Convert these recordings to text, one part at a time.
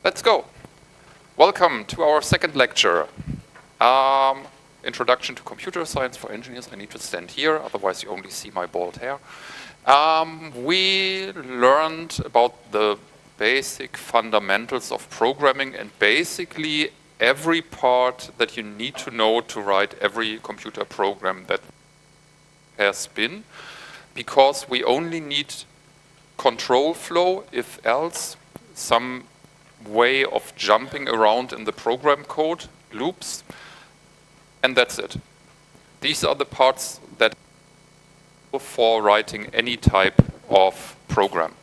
Let's go. Welcome to our second lecture. Introduction to Computer Science for Engineers. I need to stand here, otherwise you only see my bald hair. We learned about the basic fundamentals of programming and basically every part that you need to know to write every computer program that has been, because we only need control flow, if else, some way of jumping around in the program code, loops, and that's it. These are the parts that for writing any type of program.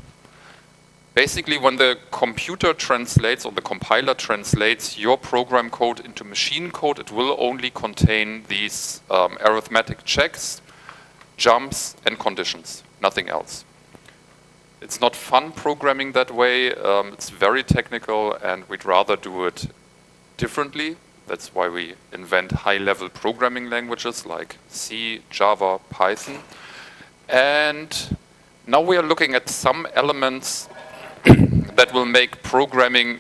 Basically, when the computer translates or the compiler translates your program code into machine code, it will only contain these arithmetic checks, jumps, and conditions, nothing else. It's not fun programming that way. It's very technical, and we'd rather do it differently. That's why we invent high-level programming languages like C, Java, Python. And now we are looking at some elements that will make programming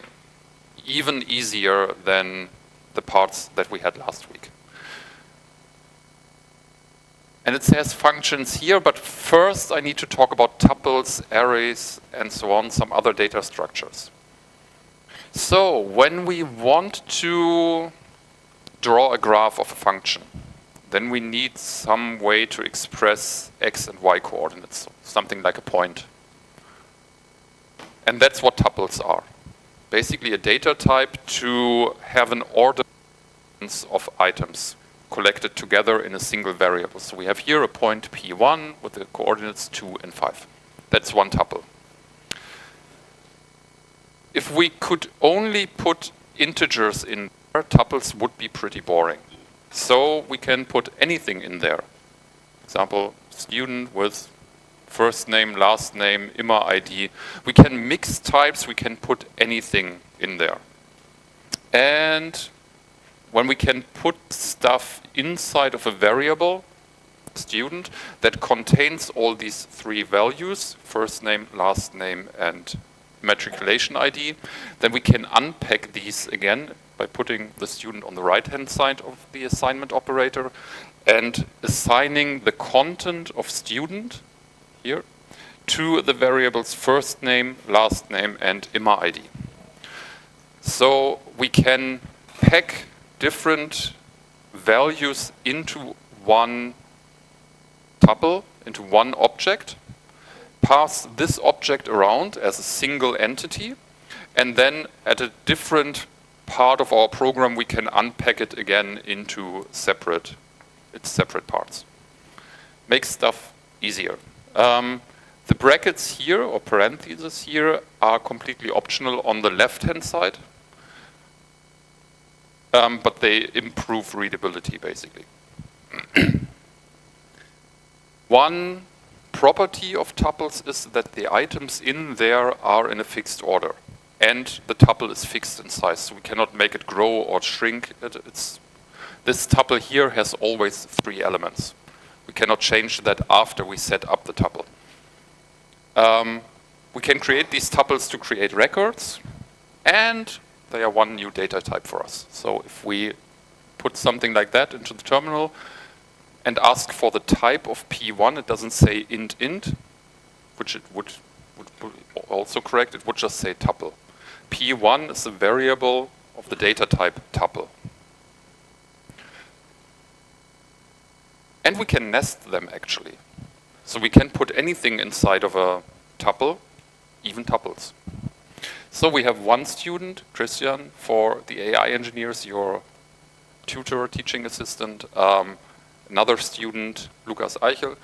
even easier than the parts that we had last week. And it says functions here, but first I need to talk about tuples, arrays, and so on, some other data structures. So when we want to draw a graph of a function, then we need some way to express x and y coordinates, something like a point. And that's what tuples are. Basically a data type to have an order of items collected together in a single variable. So we have here a point P1 with the coordinates 2 and 5. That's one tuple. If we could only put integers in there, tuples would be pretty boring. So we can put anything in there. Example, student with first name, last name, IMA ID. We can mix types, we can put anything in there. And when we can put stuff inside of a variable, student, that contains all these three values, first name, last name, and matriculation ID, then we can unpack these again by putting the student on the right-hand side of the assignment operator and assigning the content of student here to the variables first name, last name, and IMA ID. So we can pack different values into one tuple, into one object, pass this object around as a single entity, and then at a different part of our program we can unpack it again into its separate parts. Makes stuff easier. The brackets here, or parentheses here, are completely optional on the left-hand side. But they improve readability, basically. One property of tuples is that the items in there are in a fixed order, and the tuple is fixed in size, so we cannot make it grow or shrink. This tuple here has always 3 elements. We cannot change that after we set up the tuple. We can create these tuples to create records, and they are one new data type for us. So if we put something like that into the terminal and ask for the type of P1, it doesn't say int, which it would also correct, it would just say tuple. P1 is a variable of the data type tuple. And we can nest them actually. So we can put anything inside of a tuple, even tuples. So we have one student, Christian, for the AI engineers, your tutor, teaching assistant, another student, Lukas Eichel,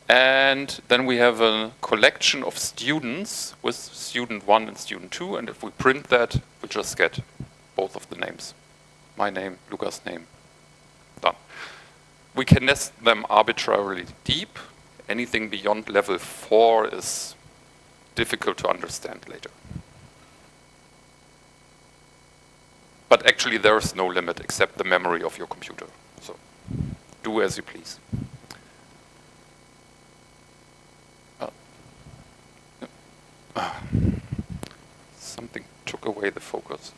and then we have a collection of students with student 1 and student 2, and if we print that, we just get both of the names. My name, Lukas' name, done. We can nest them arbitrarily deep. Anything beyond level 4 is difficult to understand later. But actually there is no limit except the memory of your computer. So do as you please. Something took away the focus.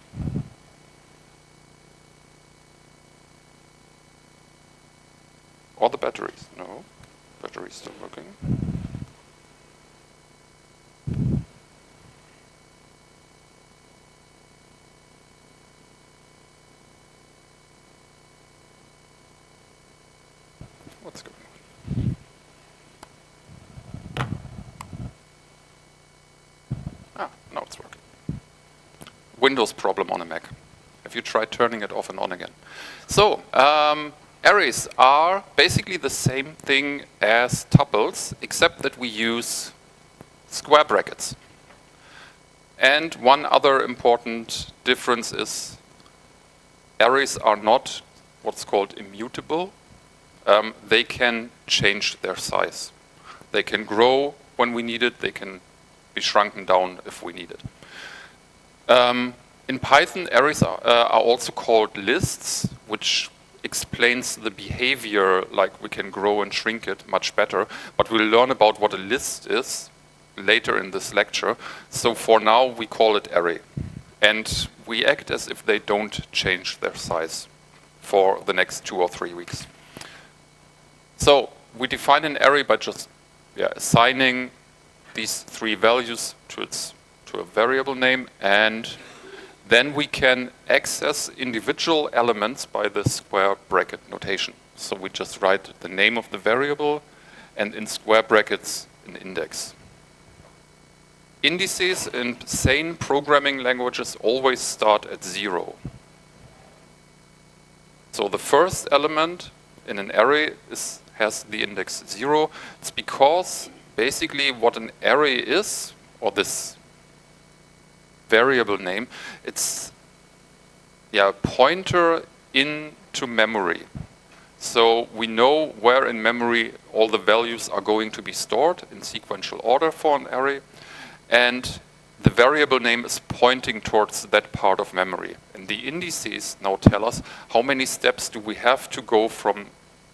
Or the batteries? No. Batteries still working. What's going on? Ah, now it's working. Windows problem on a Mac. Have you tried turning it off and on again? So, arrays are basically the same thing as tuples, except that we use square brackets. And one other important difference is arrays are not what's called immutable. They can change their size. They can grow when we need it. They can be shrunken down if we need it. In Python, arrays are also called lists, which explains the behavior, like we can grow and shrink it much better. But we'll learn about what a list is later in this lecture. So for now, we call it array. And we act as if they don't change their size for the next 2 or 3 weeks. So we define an array by just assigning these 3 values to a variable name, and then we can access individual elements by the square bracket notation. So we just write the name of the variable and in square brackets an index. Indices in sane programming languages always start at 0. So the first element in an array has the index 0. It's because basically what an array is, or this variable name, it's a pointer into memory. So we know where in memory all the values are going to be stored in sequential order for an array, and the variable name is pointing towards that part of memory. And the indices now tell us how many steps do we have to go from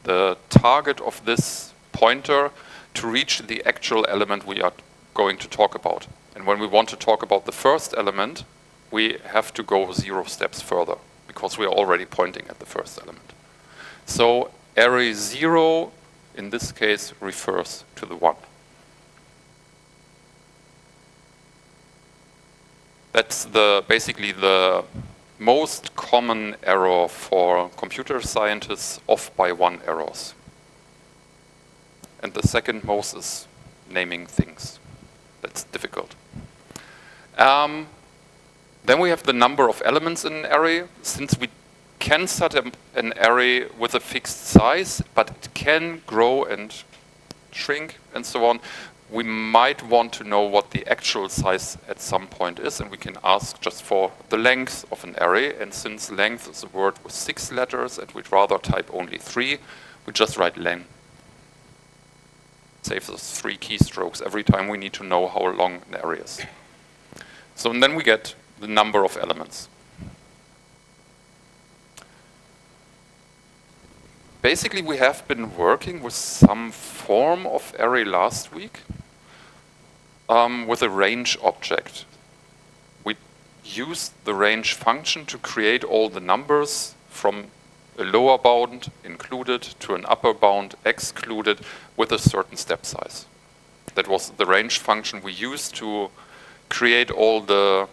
the target of this pointer to reach the actual element we are going to talk about. And when we want to talk about the first element, we have to go 0 steps further, because we are already pointing at the first element. So array 0, in this case, refers to the 1. That's basically the most common error for computer scientists, off by 1 errors. And the second most is naming things. That's difficult. Then we have the number of elements in an array. Since we can set an array with a fixed size, but it can grow and shrink and so on, we might want to know what the actual size at some point is, and we can ask just for the length of an array. And since length is a word with 6 letters and we'd rather type only 3, we just write len. Saves us 3 keystrokes every time we need to know how long an array is. So and then we get the number of elements. Basically, we have been working with some form of array last week with a range object. We used the range function to create all the numbers from a lower bound included to an upper bound excluded with a certain step size. That was the range function we used to create all the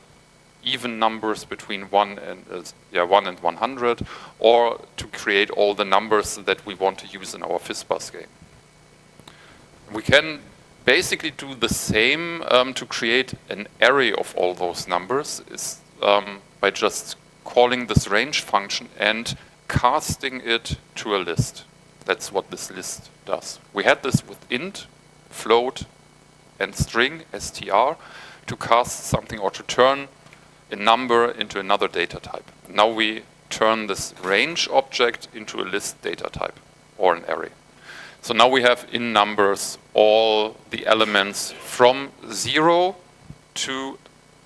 even numbers between 1 and 100, or to create all the numbers that we want to use in our FizzBuzz game. We can basically do the same to create an array of all those numbers by just calling this range function and casting it to a list. That's what this list does. We had this with int, float, and string, str, to cast something or to turn a number into another data type. Now we turn this range object into a list data type or an array. So now we have in numbers all the elements from 0 to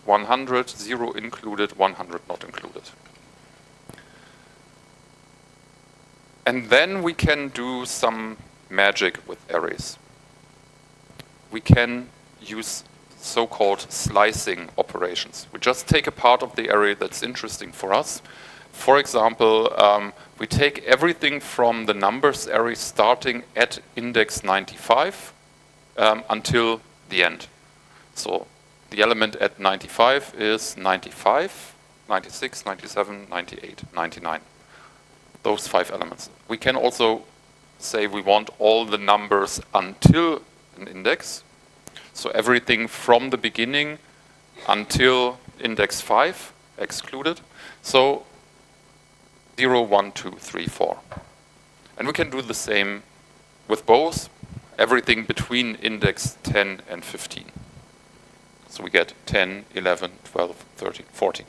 100, 0 included, 100 not included. And then we can do some magic with arrays. We can use so-called slicing operations. We just take a part of the array that's interesting for us. For example, we take everything from the numbers array starting at index 95 until the end. So the element at 95 is 95, 96, 97, 98, 99. Those 5 elements. We can also say we want all the numbers until an index. So everything from the beginning until index 5 excluded. So 0, 1, 2, 3, 4. And we can do the same with both, everything between index 10 and 15. So we get 10, 11, 12, 13, 14.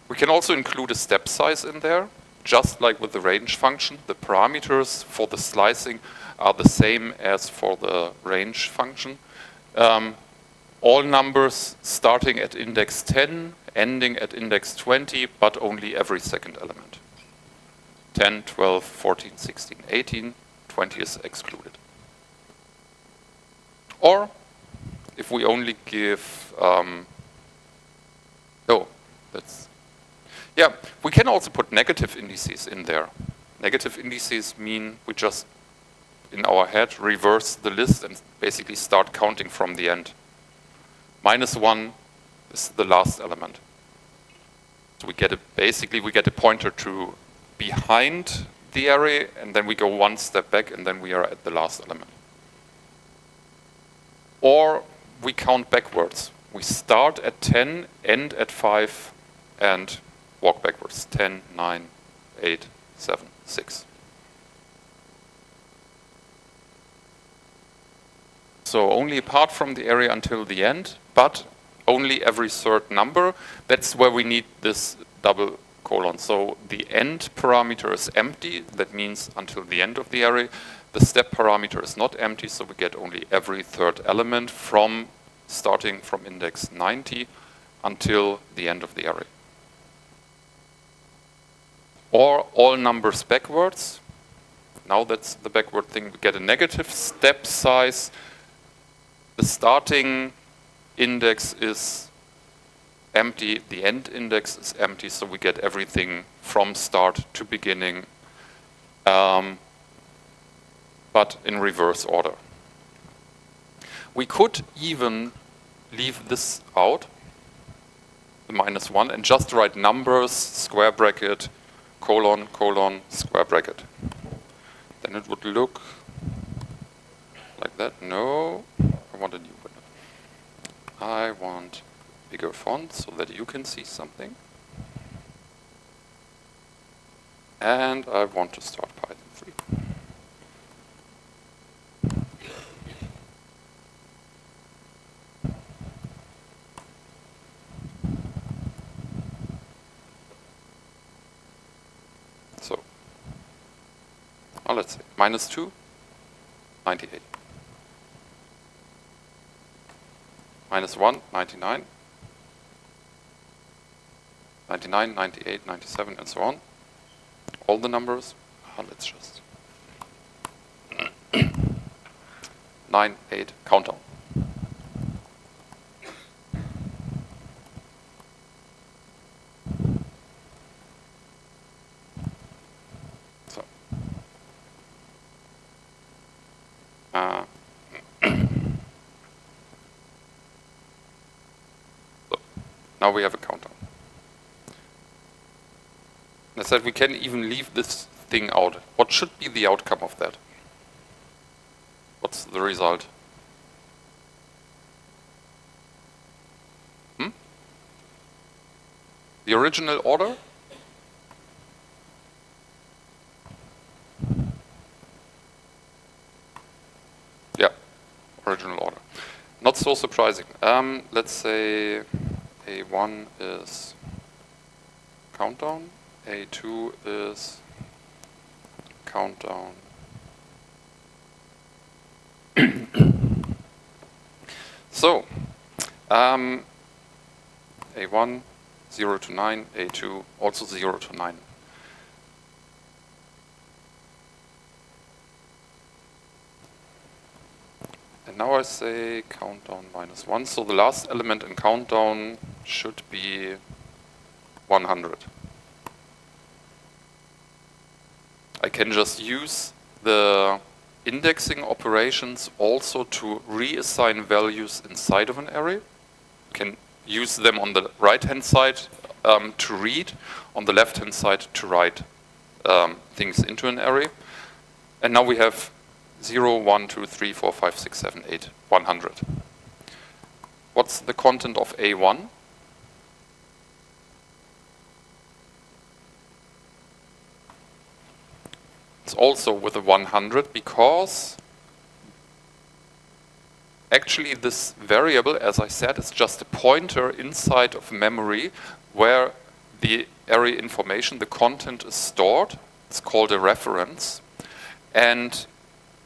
We can also include a step size in there, just like with the range function. The parameters for the slicing are the same as for the range function. All numbers starting at index 10, ending at index 20, but only every second element. 10, 12, 14, 16, 18, 20 is excluded. Or if we only give, we can also put negative indices in there. Negative indices mean we just, in our head, reverse the list and basically start counting from the end. -1 is the last element. So we get a pointer to behind the array, and then we go one step back, and then we are at the last element. Or we count backwards. We start at 10, end at 5, and walk backwards. 10, 9, 8, 7, 6. So only apart from the array until the end, but only every third number. That's where we need this double colon. So the end parameter is empty. That means until the end of the array. The step parameter is not empty, so we get only every third element from starting from index 90 until the end of the array. Or all numbers backwards. Now that's the backward thing. We get a negative step size. The starting index is empty, the end index is empty, so we get everything from start to beginning, but in reverse order. We could even leave this out, the -1, and just write numbers, square bracket, colon, colon, square bracket. Then it would look like that. No, I want a new window. I want bigger font so that you can see something. And I want to start Python 3. So, let's say -2, 98. -1, 99. 99, 98, 97, and so on. All the numbers. Let's just 9, 8, countdown. So. So. Now we have a countdown. I said we can even leave this thing out. What should be the outcome of that? What's the result? The original order? Yeah, original order. Not so surprising. Let's say A1 is countdown. A2 is countdown. So, A1, 0 to 9, A2, also 0 to 9. And now I say countdown -1, so the last element in countdown should be 100. I can just use the indexing operations also to reassign values inside of an array. You can use them on the right-hand side to read, on the left-hand side to write things into an array. And now we have 0, 1, 2, 3, 4, 5, 6, 7, 8, 100. What's the content of A1? It's also with a 100 because actually this variable, as I said, is just a pointer inside of memory where the array information, the content is stored. It's called a reference. And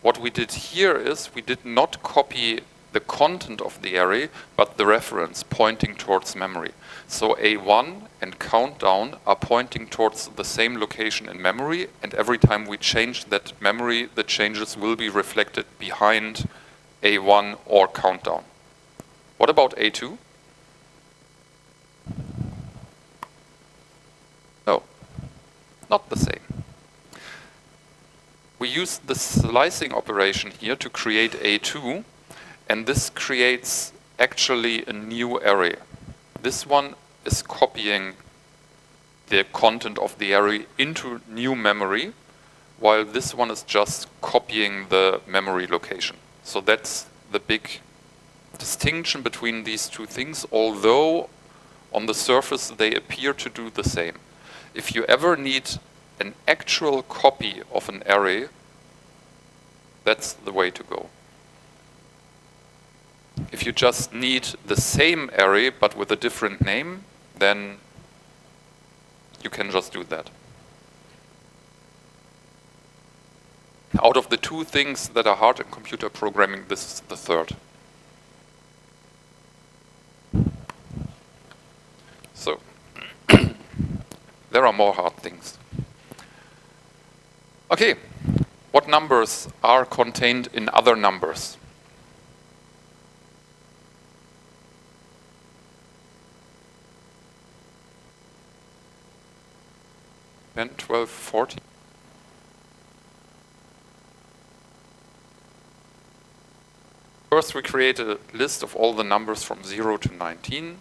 what we did here is we did not copy the content of the array, but the reference pointing towards memory. So A1 and countdown are pointing towards the same location in memory, and every time we change that memory, the changes will be reflected behind A1 or countdown. What about A2? No, not the same. We use the slicing operation here to create A2, and this creates actually a new array. This one is copying the content of the array into new memory, while this one is just copying the memory location. So that's the big distinction between these two things, although on the surface they appear to do the same. If you ever need an actual copy of an array, that's the way to go. If you just need the same array but with a different name, then you can just do that. Out of the two things that are hard in computer programming, this is the third. So, there are more hard things. Okay, what numbers are contained in other numbers? 10, 12, 14. First, we create a list of all the numbers from 0 to 19.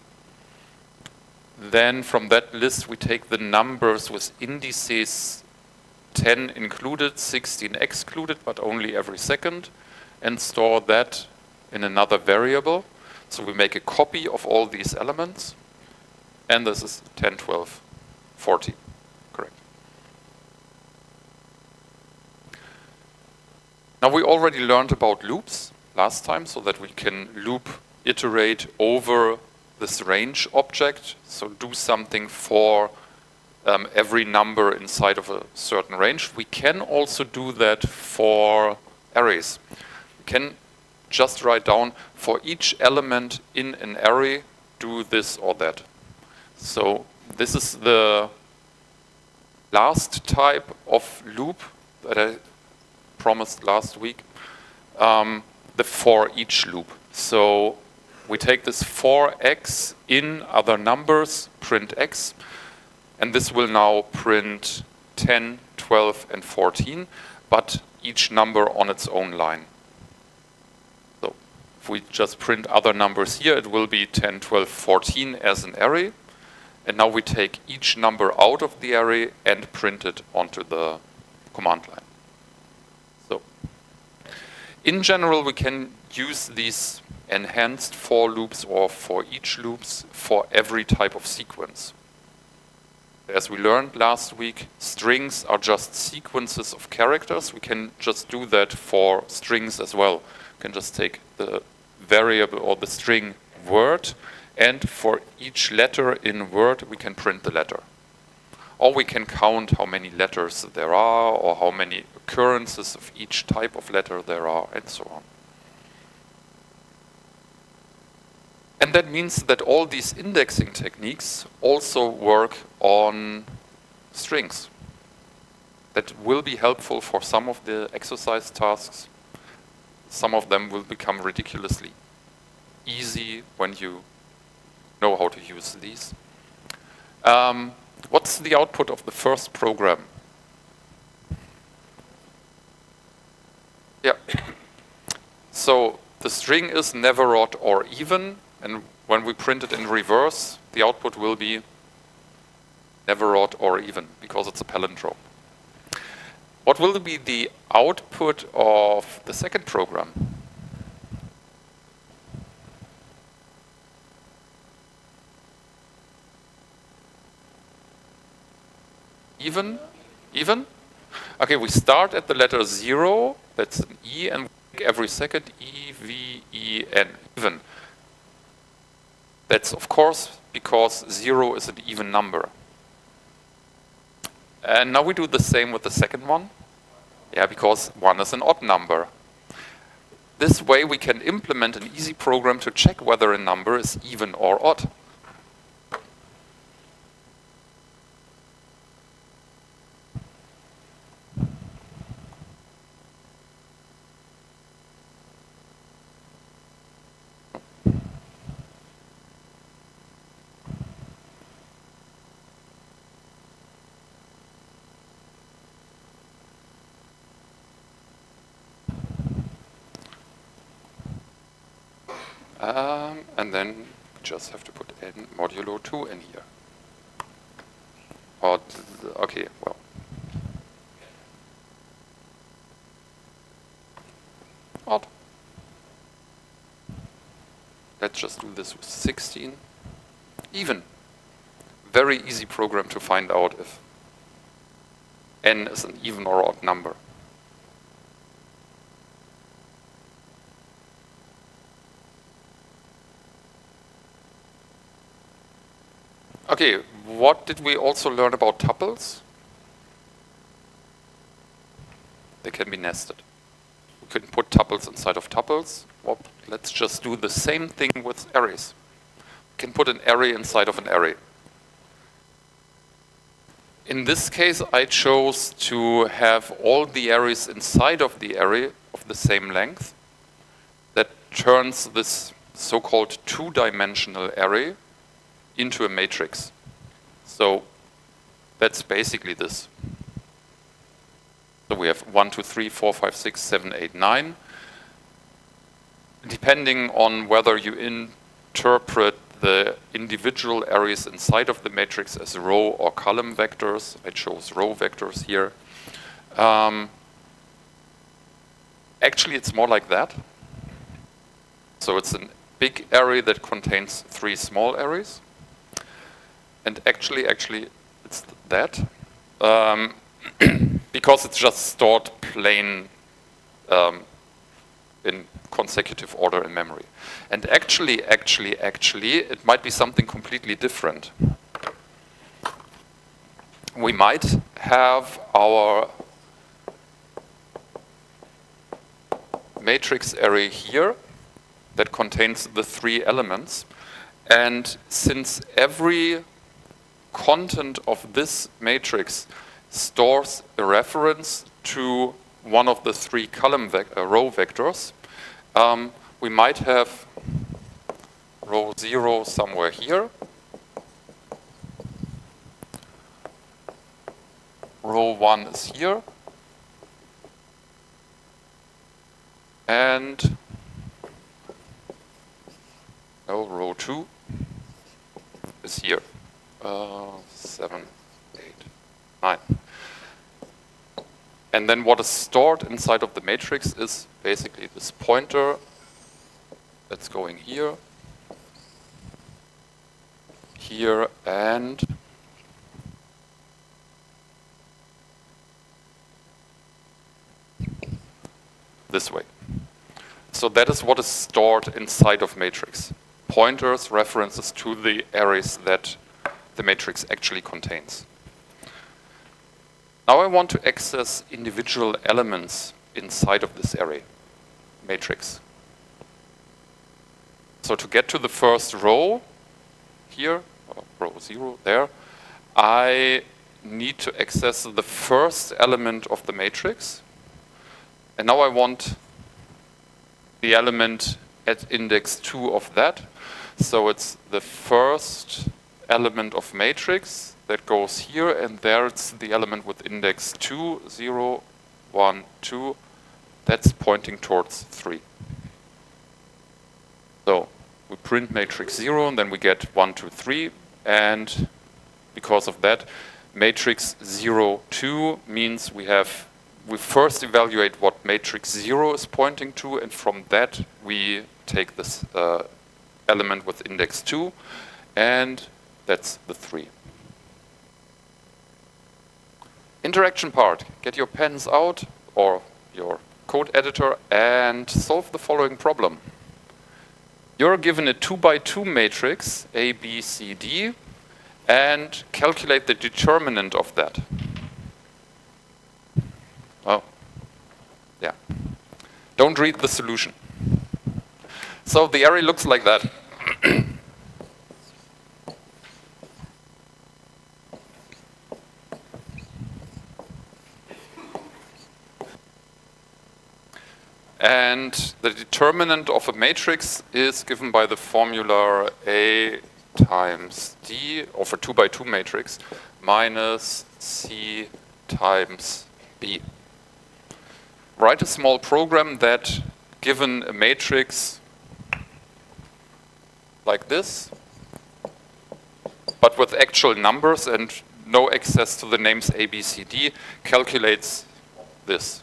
Then from that list, we take the numbers with indices 10 included, 16 excluded, but only every second, and store that in another variable. So we make a copy of all these elements, and this is 10, 12, 14. Correct. Now we already learned about loops last time, so that we can loop, iterate over this range object, so do something for every number inside of a certain range. We can also do that for arrays. We can just write down for each element in an array, do this or that. So this is the last type of loop that I promised last week, the for each loop. So we take this for x in other numbers, print x, and this will now print 10, 12, and 14, but each number on its own line. So if we just print other numbers here, it will be 10, 12, 14 as an array. And now we take each number out of the array and print it onto the command line. So in general, we can use these enhanced for loops or for each loops for every type of sequence. As we learned last week, strings are just sequences of characters. We can just do that for strings as well. We can just take the variable or the string word, and for each letter in word we can print the letter. Or we can count how many letters there are, or how many occurrences of each type of letter there are, and so on. And that means that all these indexing techniques also work on strings. That will be helpful for some of the exercise tasks. some of them will become ridiculously easy when you know how to use these. What's the output of the first program? Yeah. So the string is never odd or even, and when we print it in reverse, the output will be never odd or even, because it's a palindrome. What will be the output of the second program? Even? Even? Okay, we start at the letter 0, that's an E, and every second E, V, E, N, even. That's of course because 0 is an even number. And now we do the same with the second one. Yeah, because 1 is an odd number. This way we can implement an easy program to check whether a number is even or odd. And then we just have to put n modulo 2 in here. Or, okay, well. Odd. Let's just do this with 16. Even. Very easy program to find out if n is an even or odd number. Okay, what did we also learn about tuples? They can be nested. We can put tuples inside of tuples. Well, let's just do the same thing with arrays. We can put an array inside of an array. In this case, I chose to have all the arrays inside of the array of the same length. That turns this so-called two-dimensional array into a matrix. So that's basically this. So we have 1, 2, 3, 4, 5, 6, 7, 8, 9. Depending on whether you interpret the individual arrays inside of the matrix as row or column vectors. I chose row vectors here. Actually, it's more like that. So it's a big array that contains 3 small arrays. And actually, it's that. Because it's just stored plain in consecutive order in memory. And actually, it might be something completely different. We might have our matrix array here that contains the 3 elements. And since every content of this matrix stores a reference to one of the 3 column row vectors, we might have row 0 somewhere here, row 1 is here, and row 2 is here. 7, 8, 9. And then what is stored inside of the matrix is basically this pointer that's going here, here, and this way. So that is what is stored inside of matrix. Pointers, references to the arrays that the matrix actually contains. Now I want to access individual elements inside of this array matrix. So to get to the first row here, or row 0 there, I need to access the first element of the matrix. And now I want the element at index 2 of that. So it's the first element of matrix that goes here, and there it's the element with index 2, 0, 1, 2. That's pointing towards 3. So we print matrix 0, and then we get 1, 2, 3. And because of that, matrix 0, 2 means we first evaluate what matrix 0 is pointing to, and from that we take this element with index 2, and that's the 3. Interaction part. Get your pens out or your code editor and solve the following problem. You're given a 2x2 matrix, A, B, C, D, and calculate the determinant of that. Oh, yeah. Don't read the solution. So the array looks like that. And the determinant of a matrix is given by the formula A times D of a 2x2 matrix minus C times B. Write a small program that, given a matrix like this, but with actual numbers and no access to the names A, B, C, D, calculates this.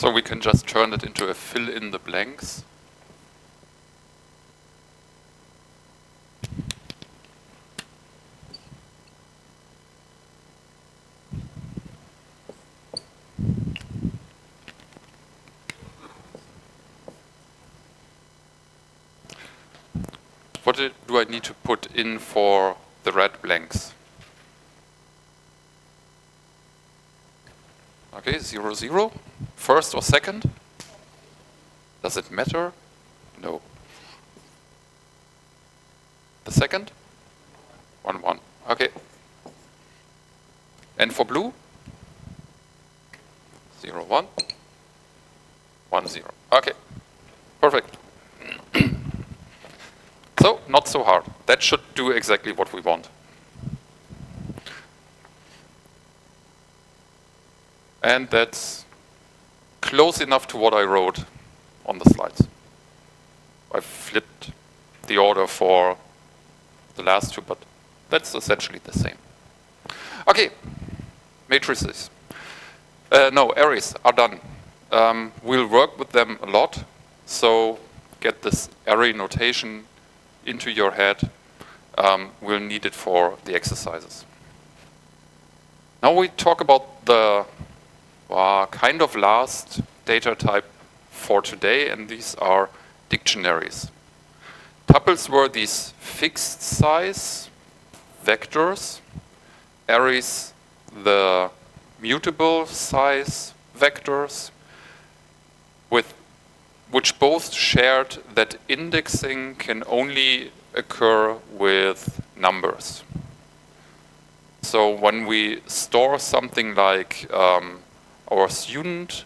So we can just turn it into a fill in the blanks. do I need to put in for the red blanks? Okay, 0, 0. First or second? Does it matter? No. The second? 1, 1. Okay. And for blue? 0, 1. 1, 0. Okay. Perfect. So, not so hard. That should do exactly what we want. And that's close enough to what I wrote on the slides. I flipped the order for the last two, but that's essentially the same. Okay, matrices. No, arrays are done. We'll work with them a lot, so get this array notation into your head. We'll need it for the exercises. Now we talk about the kind of last data type for today, and these are dictionaries. Tuples were these fixed size vectors, arrays the mutable size vectors, with which both shared that indexing can only occur with numbers. So when we store something like our student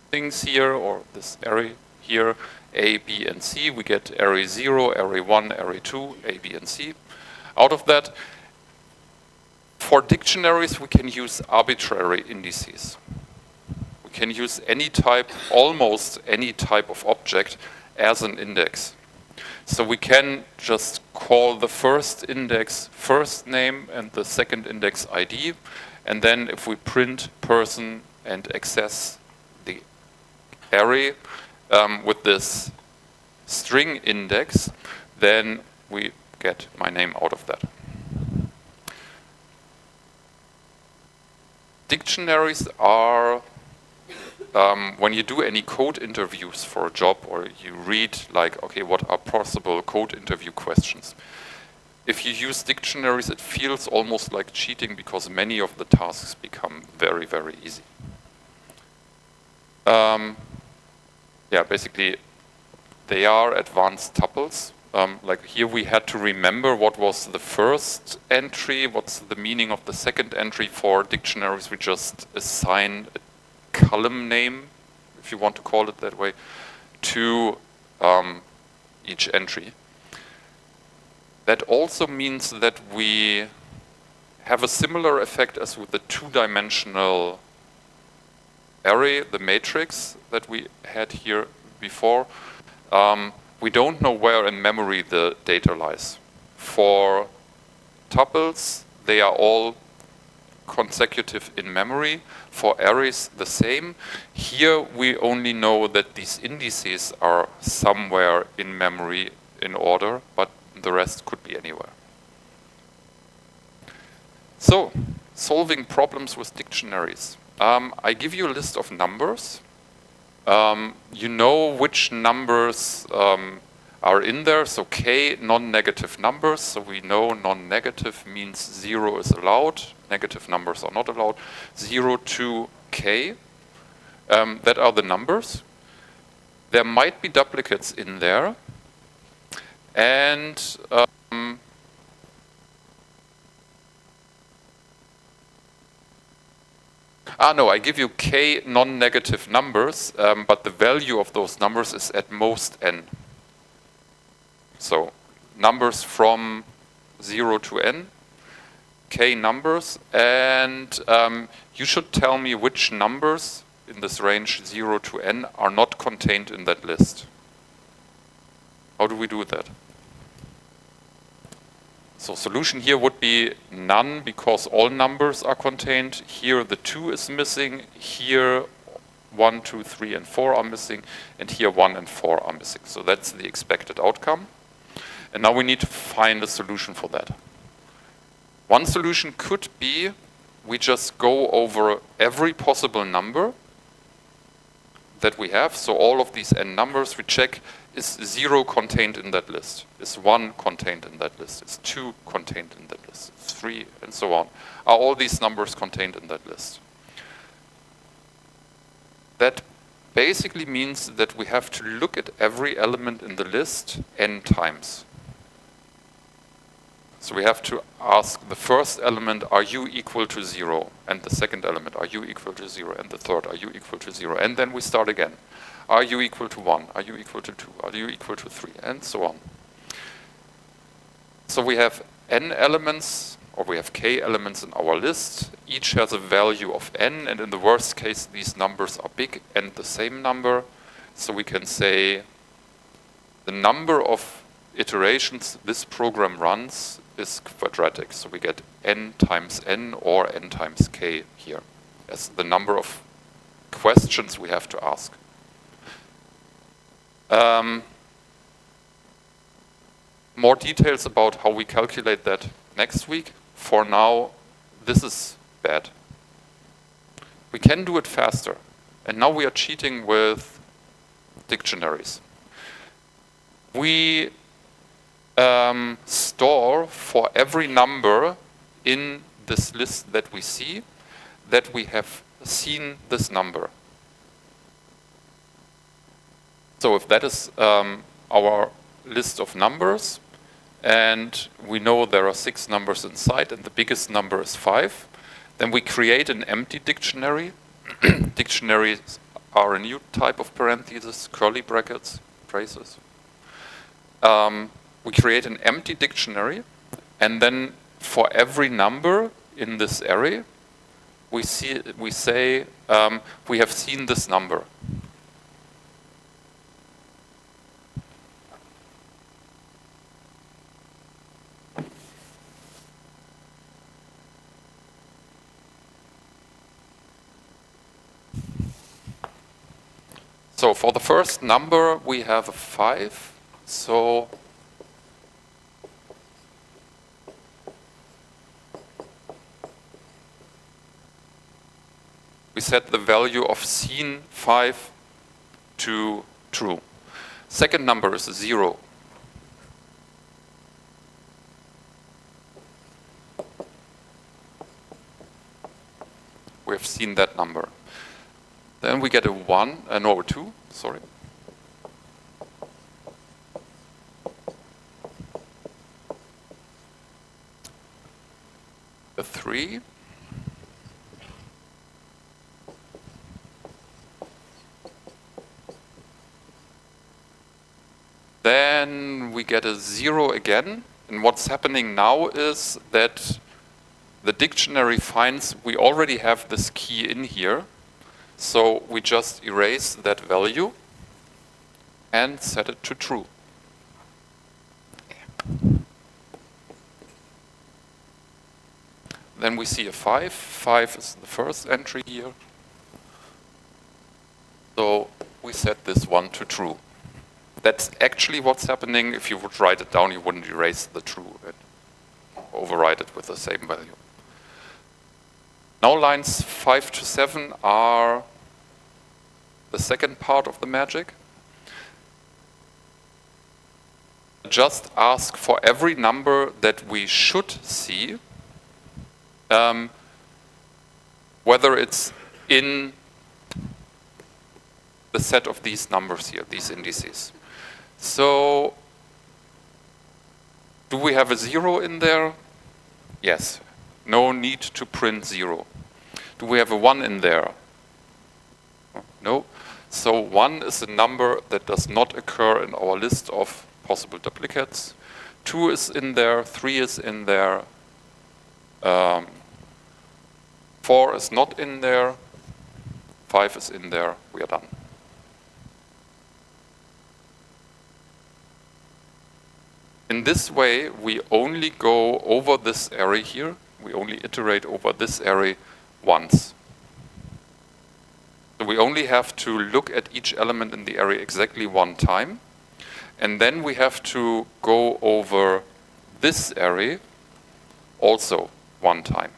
things here, or this array here, A, B, and C, we get array 0, array 1, array 2, A, B, and C. Out of that, for dictionaries, we can use arbitrary indices. We can use any type, almost any type of object as an index. So we can just call the first index first name and the second index ID. And then if we print person and access the array with this string index, then we get my name out of that. Dictionaries are, when you do any code interviews for a job, or you read like, okay, what are possible code interview questions? If you use dictionaries, it feels almost like cheating because many of the tasks become very, very easy. Yeah, basically, they are advanced tuples. Like here we had to remember what was the first entry, what's the meaning of the second entry. For dictionaries, we just assign a column name, if you want to call it that way, to each entry. That also means that we have a similar effect as with the two-dimensional array, the matrix that we had here before. We don't know where in memory the data lies. For tuples, they are all consecutive in memory. For arrays, the same. Here, we only know that these indices are somewhere in memory in order, but the rest could be anywhere. So, solving problems with dictionaries. I give you a list of numbers. You know which numbers are in there. So k, non-negative numbers. So we know non-negative means 0 is allowed. Negative numbers are not allowed. 0 to k. That are the numbers. There might be duplicates in there. And no, I give you k non-negative numbers, but the value of those numbers is at most n. So numbers from 0 to n, k numbers, and you should tell me which numbers in this range 0 to n are not contained in that list. How do we do that? So solution here would be none, because all numbers are contained. Here the 2 is missing. Here 1, 2, 3, and 4 are missing. And here 1 and 4 are missing. So that's the expected outcome. And now we need to find a solution for that. One solution could be we just go over every possible number that we have. So all of these n numbers, we check is 0 contained in that list? Is 1 contained in that list? Is 2 contained in that list? Is 3 and so on? Are all these numbers contained in that list? That basically means that we have to look at every element in the list n times. So we have to ask the first element, are you equal to 0? And the second element, are you equal to 0? And the third, are you equal to 0? And then we start again. Are you equal to 1? Are you equal to 2? Are you equal to 3? And so on. So we have n elements, or we have k elements in our list. Each has a value of n, and in the worst case, these numbers are big and the same number. So we can say the number of iterations this program runs is quadratic. So we get n times n or n times k here as the number of questions we have to ask. More details about how we calculate that next week. For now, this is bad. We can do it faster. And now we are cheating with dictionaries. We store for every number in this list that we see that we have seen this number. So if that is our list of numbers, and we know there are 6 numbers inside, and the biggest number is 5, then we create an empty dictionary. Dictionaries are a new type of parentheses, curly brackets, braces. We create an empty dictionary, and then for every number in this array, we say we have seen this number. So for the first number, we have a 5. So we set the value of seen 5 to true. Second number is 0. We have seen that number. Then we get a 1, no, 2, sorry. A 3. Then we get a 0 again. And what's happening now is that the dictionary finds we already have this key in here. So we just erase that value and set it to true. Then we see a 5. 5 is the first entry here. So we set this one to true. That's actually what's happening. If you would write it down, you wouldn't erase the true and override it with the same value. Now lines 5 to 7 are the second part of the magic. Just ask for every number that we should see, whether it's in the set of these numbers here, these indices. So, do we have a 0 in there? Yes. No need to print 0. Do we have a 1 in there? No. So 1 is a number that does not occur in our list of possible duplicates. 2 is in there, 3 is in there, 4 is not in there, 5 is in there, we are done. In this way, we only go over this array here. We only iterate over this array once. So we only have to look at each element in the array exactly one time. And then we have to go over this array also one time.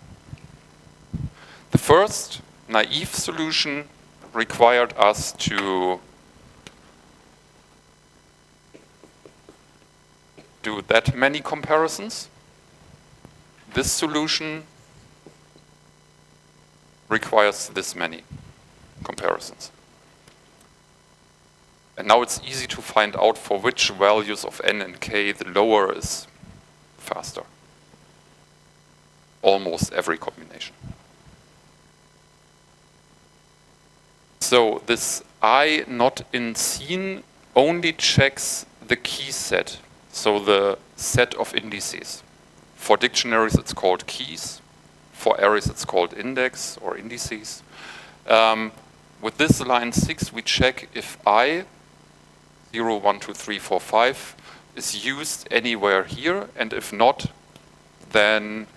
The first naive solution required us to do that many comparisons. This solution requires this many comparisons. And now it's easy to find out for which values of n and k the lower is faster. Almost every combination. So this I not in scene only checks the key set, so the set of indices. For dictionaries it's called keys, for arrays it's called index or indices. With this line 6 we check if I 0, 1, 2, 3, 4, 5 is used anywhere here, and if not, then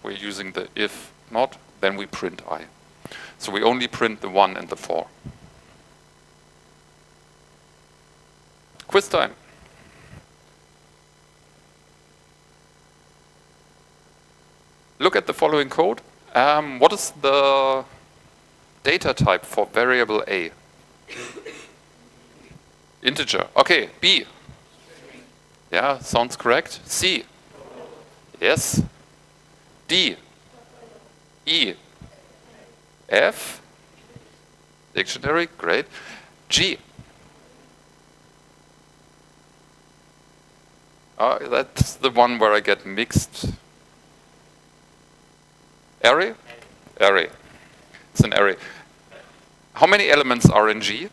we're using the if not, then we print I. So we only print the 1 and the 4. Quiz time. Look at the following code. What is the data type for variable A? Integer. Okay, B. Yeah, sounds correct. C. Yes. D. E. F. Dictionary, great. G. That's the one where I get mixed. Array? Array. It's an array. How many elements are in G?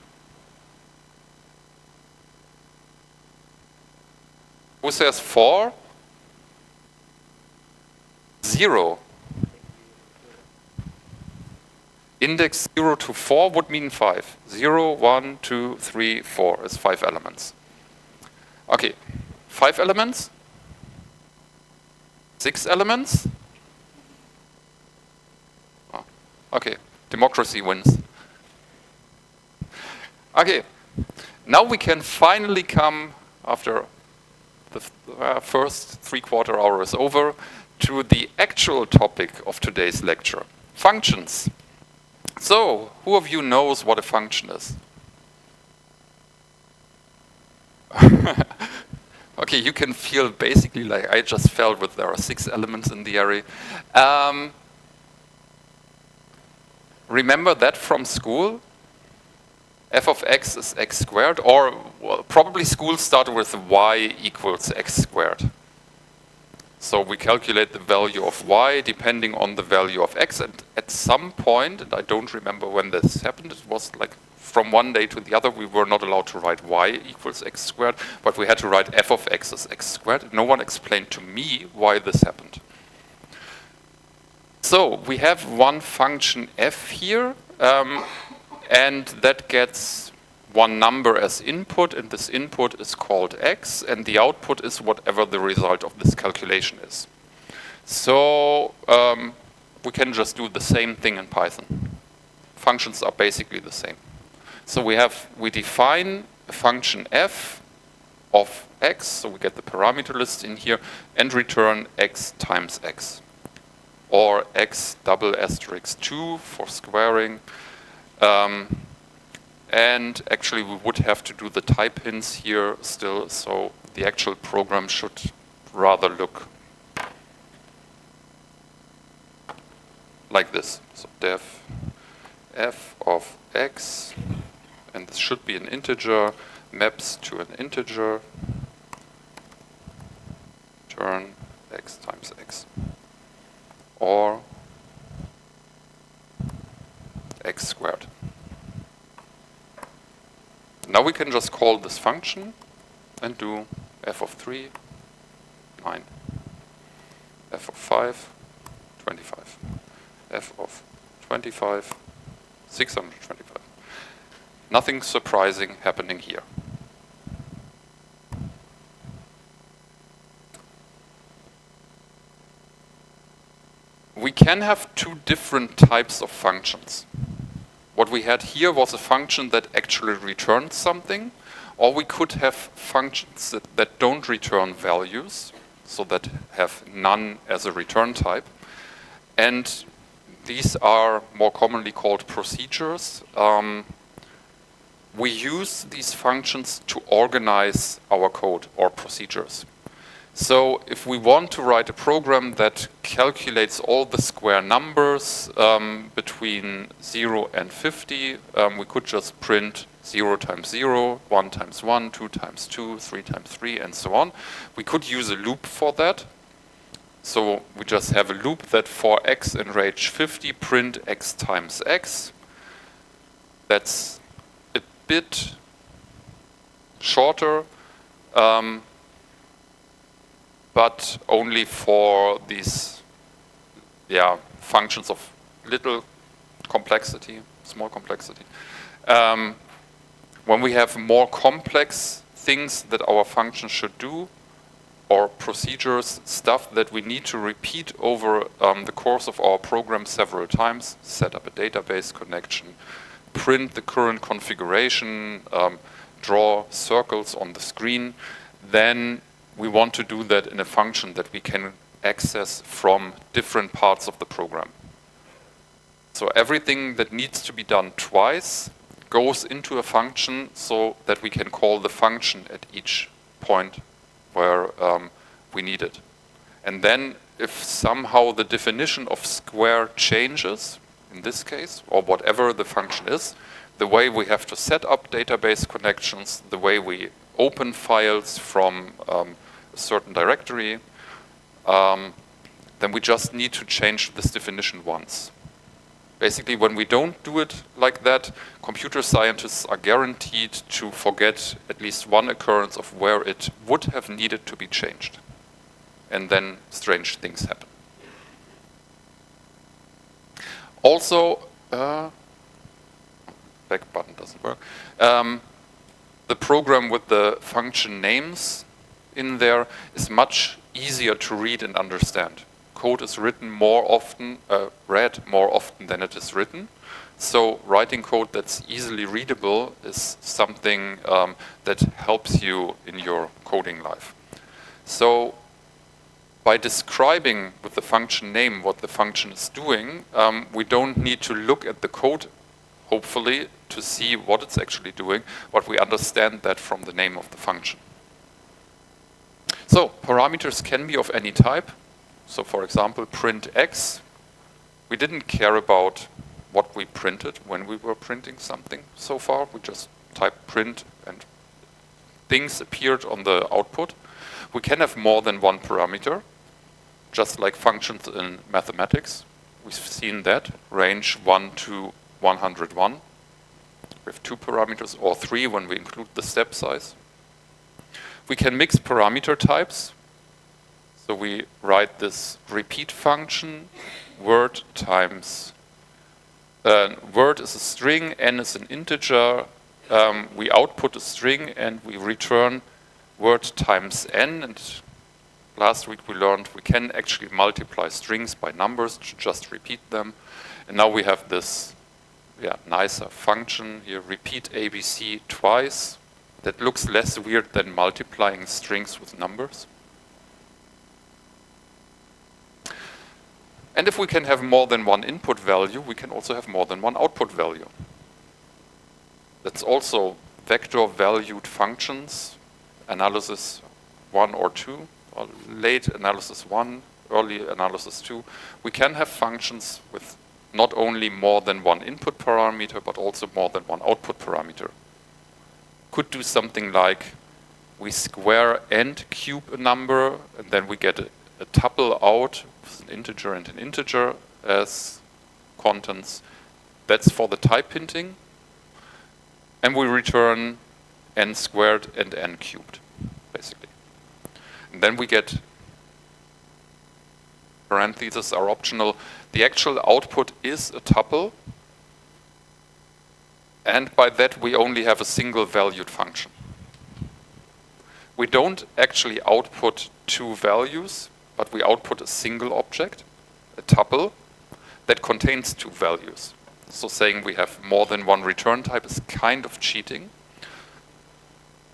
Who says 4? 0. Index 0 to 4 would mean 5. 0, 1, 2, 3, 4 is 5 elements. Okay, 5 elements? 6 elements? Oh, okay, democracy wins. Okay, now we can finally come, after the first 3/4 hour is over, to the actual topic of today's lecture, functions. So, who of you knows what a function is? Okay, you can feel basically like I just felt with there are 6 elements in the array. Remember that from school? F of x is x squared, or well, probably school started with y equals x squared. So we calculate the value of y depending on the value of x, and at some point, and I don't remember when this happened, it was like from one day to the other, we were not allowed to write y equals x squared, but we had to write f of x as x squared. No one explained to me why this happened. So we have one function f here, and that gets one number as input, and this input is called x, and the output is whatever the result of this calculation is. So we can just do the same thing in Python. Functions are basically the same. So we define a function f of x, so we get the parameter list in here, and return x times x, or x double asterisk 2 for squaring. And actually we would have to do the type hints here still, so the actual program should rather look like this. So def f of x, and this should be an integer, maps to an integer, turn x times x, or x squared. Now we can just call this function and do f of 3, 9, f of 5, 25, f of 25, 625. Nothing surprising happening here. We can have 2 different types of functions. What we had here was a function that actually returns something, or we could have functions that don't return values, so that have none as a return type. And these are more commonly called procedures. We use these functions to organize our code or procedures. So if we want to write a program that calculates all the square numbers between 0 and 50, we could just print 0 times 0, 1 times 1, 2 times 2, 3 times 3, and so on. We could use a loop for that. So we just have a loop that for x in range 50, print x times x. That's a bit shorter, but only for these functions of little complexity, small complexity. When we have more complex things that our function should do, or procedures, stuff that we need to repeat over the course of our program several times, set up a database connection, print the current configuration, draw circles on the screen, then we want to do that in a function that we can access from different parts of the program. So everything that needs to be done twice goes into a function so that we can call the function at each point where we need it. And then if somehow the definition of square changes, in this case, or whatever the function is, the way we have to set up database connections, the way we open files from a certain directory, then we just need to change this definition once. Basically, when we don't do it like that, computer scientists are guaranteed to forget at least one occurrence of where it would have needed to be changed. And then strange things happen. Also, back button doesn't work. The program with the function names in there is much easier to read and understand. Code is written more often, read more often than it is written. So writing code that's easily readable is something that helps you in your coding life. So by describing with the function name what the function is doing, we don't need to look at the code, hopefully, to see what it's actually doing, but we understand that from the name of the function. So parameters can be of any type. So for example, print x. We didn't care about what we printed when we were printing something so far. We just typed print and things appeared on the output. We can have more than one parameter, just like functions in mathematics. We've seen that, range 1 to 101. We have 2 parameters, or 3 when we include the step size. We can mix parameter types. So we write this repeat function, word times, word is a string, n is an integer. We output a string and we return word times n. And last week we learned we can actually multiply strings by numbers to just repeat them. And now we have this nicer function here, repeat ABC twice. That looks less weird than multiplying strings with numbers. And if we can have more than one input value, we can also have more than one output value. That's also vector valued functions, analysis 1 or 2, or late analysis 1, early analysis 2. We can have functions with not only more than one input parameter, but also more than one output parameter. Could do something like we square and cube a number, and then we get a tuple out with an integer and an integer as contents. That's for the type hinting. And we return n squared and n cubed, basically. And then we get, parentheses are optional, the actual output is a tuple. And by that we only have a single valued function. We don't actually output 2 values, but we output a single object, a tuple, that contains 2 values. So saying we have more than one return type is kind of cheating,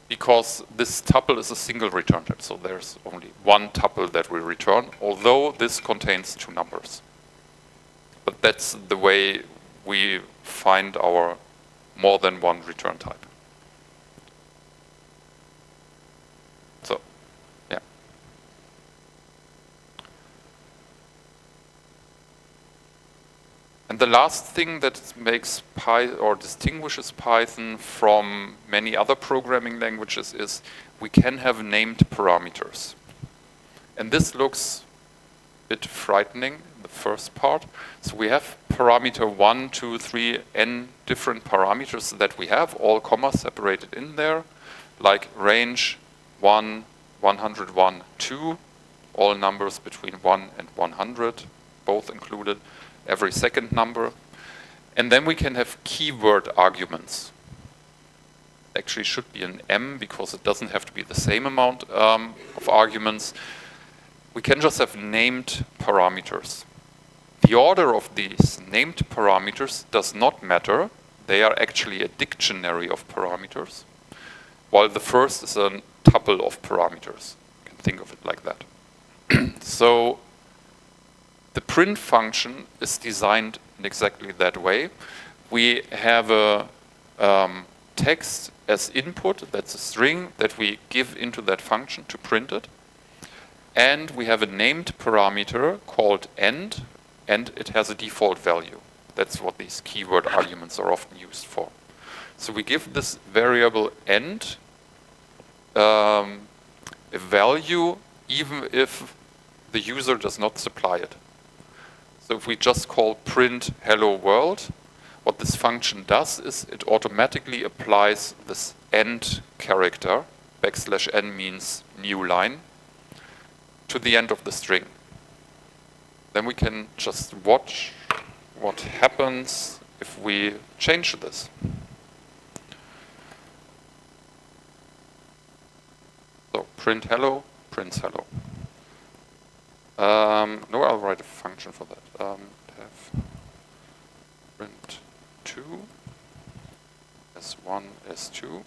because this tuple is a single return type. So there's only one tuple that we return, although this contains 2 numbers. But that's the way we find our more than one return type. So, yeah. And the last thing that makes or distinguishes Python from many other programming languages is we can have named parameters. And this looks a bit frightening in the first part. So we have parameter 1, 2, 3, n different parameters that we have, all commas separated in there, like range 1, 101, 2, all numbers between 1 and 100, both included, every second number. And then we can have keyword arguments. Actually should be an M because it doesn't have to be the same amount of arguments. We can just have named parameters. The order of these named parameters does not matter. They are actually a dictionary of parameters, while the first is a tuple of parameters. You can think of it like that. So the print function is designed in exactly that way. We have a text as input, that's a string that we give into that function to print it. And we have a named parameter called end, and it has a default value. That's what these keyword arguments are often used for. So we give this variable end a value even if the user does not supply it. So if we just call print hello world, what this function does is it automatically applies this end character, \n means new line, to the end of the string. Then we can just watch what happens if we change this. So print hello, prints hello. No, I'll write a function for that. Have print 2, s1, s2.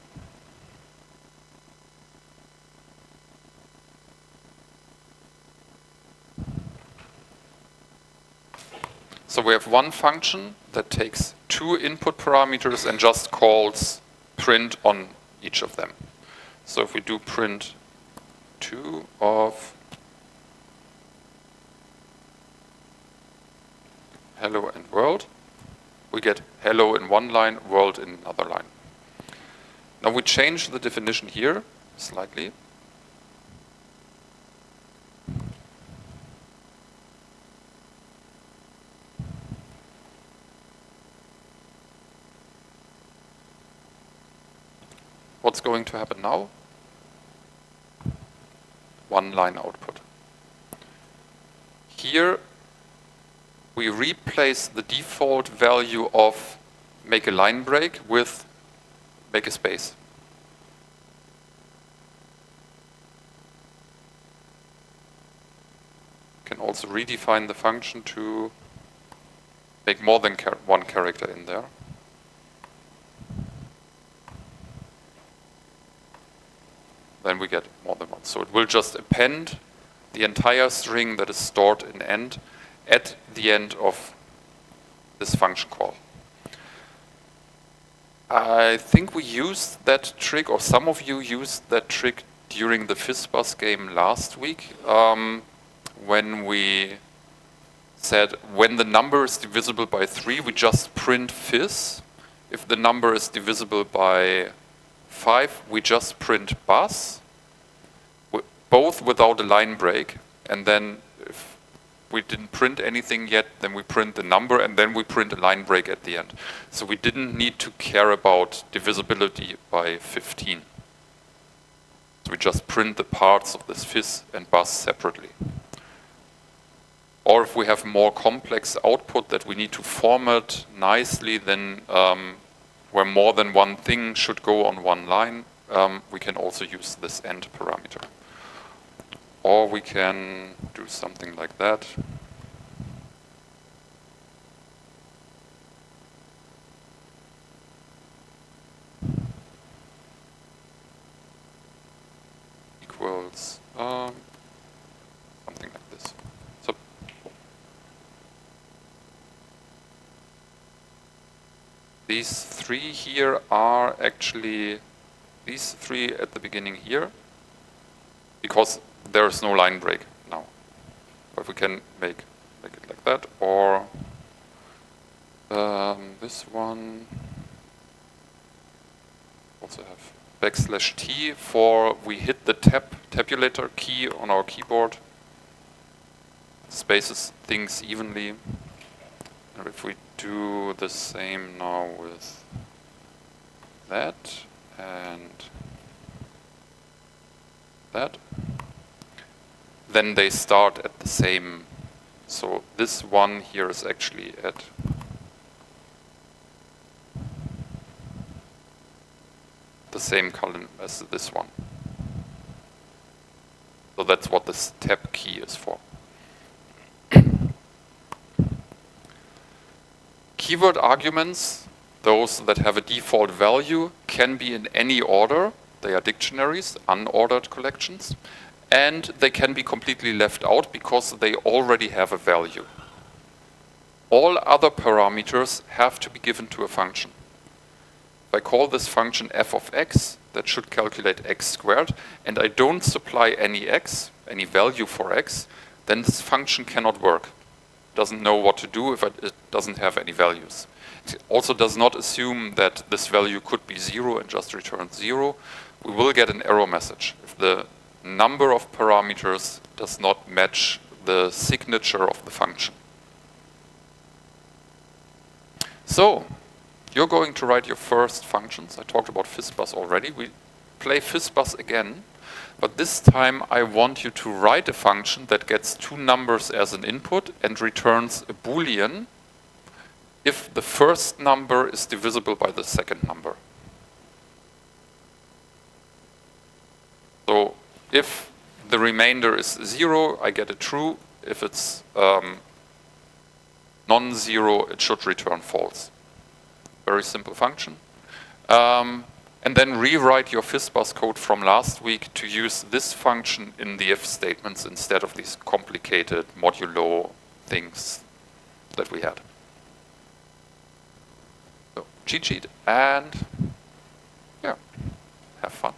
So we have one function that takes 2 input parameters and just calls print on each of them. So if we do print 2 of hello and world, we get hello in one line, world in another line. Now we change the definition here slightly. What's going to happen now? One line output. Here we replace the default value of make a line break with make a space. You can also redefine the function to make more than one character in there. Then we get more than one. So it will just append the entire string that is stored in end at the end of this function call. I think we used that trick, or some of you used that trick during the FizzBuzz game last week, when we said when the number is divisible by 3, we just print fizz. If the number is divisible by 5, we just print buzz, both without a line break, and then if we didn't print anything yet, then we print the number, and then we print a line break at the end. So we didn't need to care about divisibility by 15. So we just print the parts of this fizz and buzz separately. Or if we have more complex output that we need to format nicely, then where more than one thing should go on one line, we can also use this end parameter. Or we can do something like that. Equals something like this. So these 3 here are actually these 3 at the beginning here, because there is no line break now. But we can make it like that, or This one also have \t for we hit the tabulator key on our keyboard. Spaces things evenly. And if we do the same now with that and that, then they start at the same. So this one here is actually at the same column as this one. So that's what this tab key is for. Keyword arguments, those that have a default value, can be in any order. They are dictionaries, unordered collections, and they can be completely left out because they already have a value. All other parameters have to be given to a function. If I call this function f of x, that should calculate x squared, and I don't supply any x, any value for x, then this function cannot work. Doesn't know what to do if it doesn't have any values. It also does not assume that this value could be 0 and just returns 0. We will get an error message if the number of parameters does not match the signature of the function. So, you're going to write your first functions. I talked about FizzBuzz already. We play FizzBuzz again, but this time I want you to write a function that gets two numbers as an input and returns a Boolean if the first number is divisible by the second number. So if the remainder is 0, I get a true. If it's non-zero, it should return false. Very simple function. And then rewrite your FizzBuzz code from last week to use this function in the if statements instead of these complicated modulo things that we had. So cheat sheet and yeah, have fun.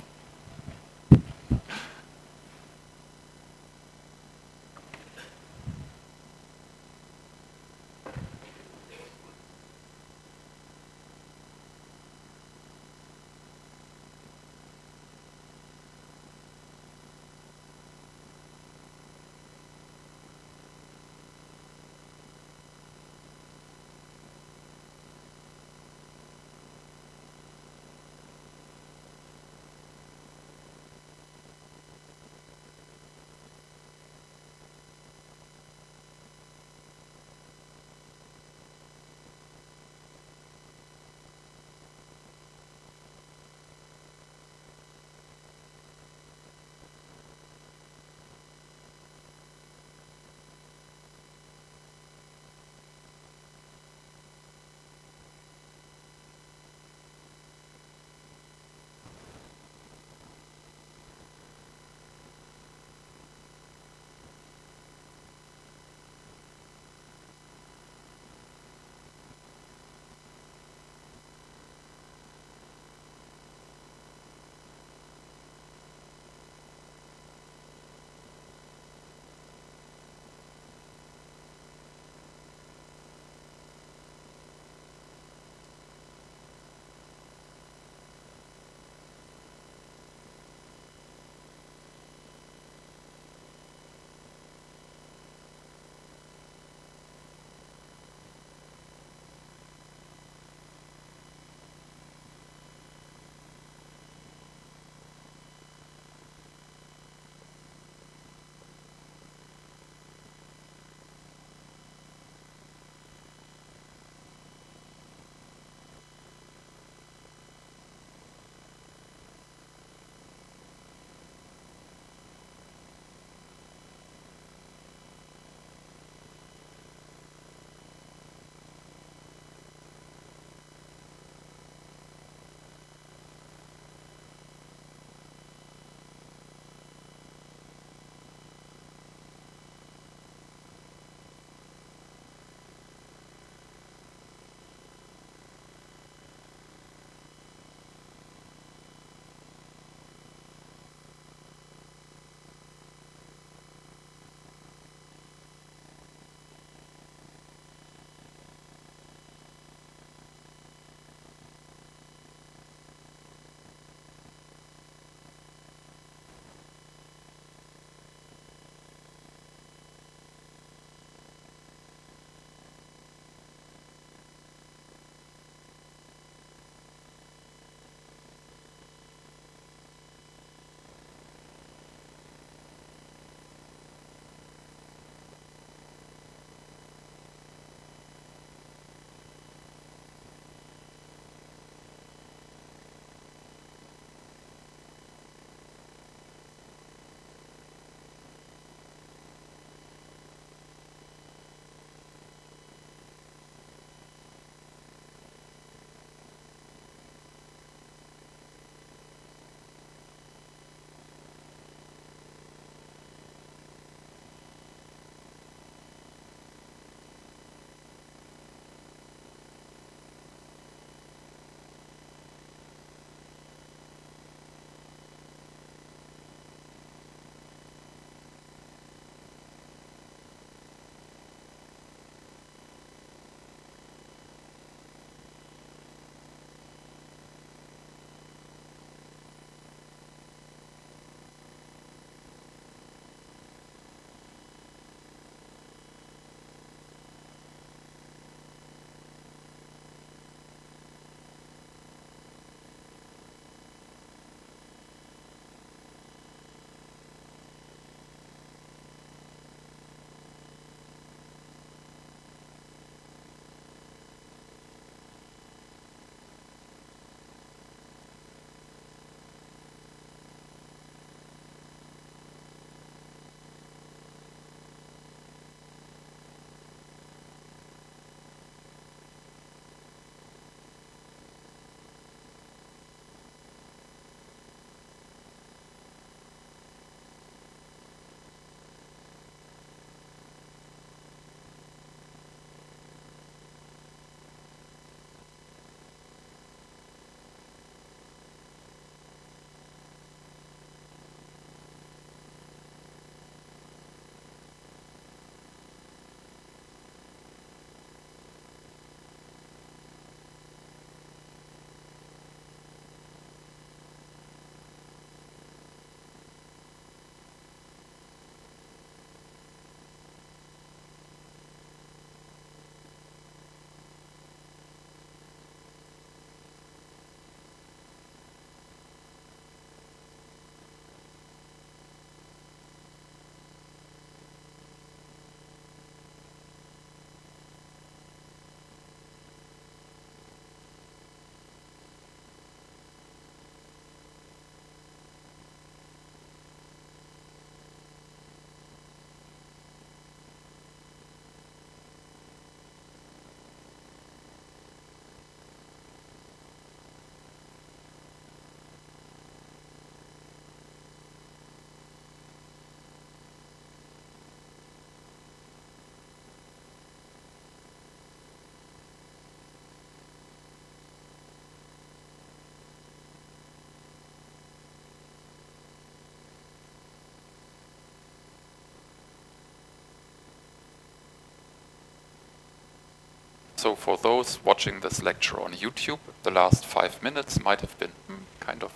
So for those watching this lecture on YouTube, the last 5 minutes might have been kind of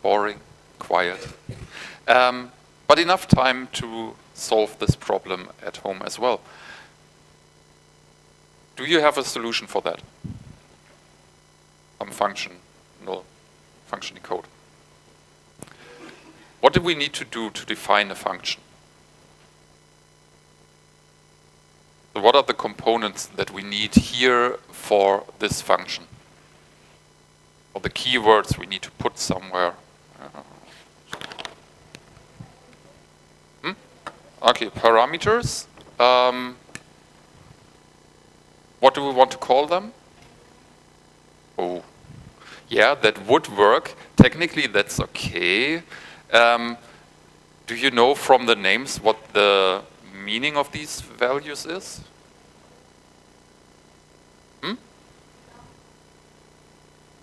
boring, quiet. But enough time to solve this problem at home as well. Do you have a solution for that? Some functioning code. What do we need to do to define a function? So what are the components that we need here for this function? Or the keywords we need to put somewhere? Okay, parameters. What do we want to call them? Oh, yeah, that would work. Technically, that's okay. Do you know from the names what the meaning of these values is?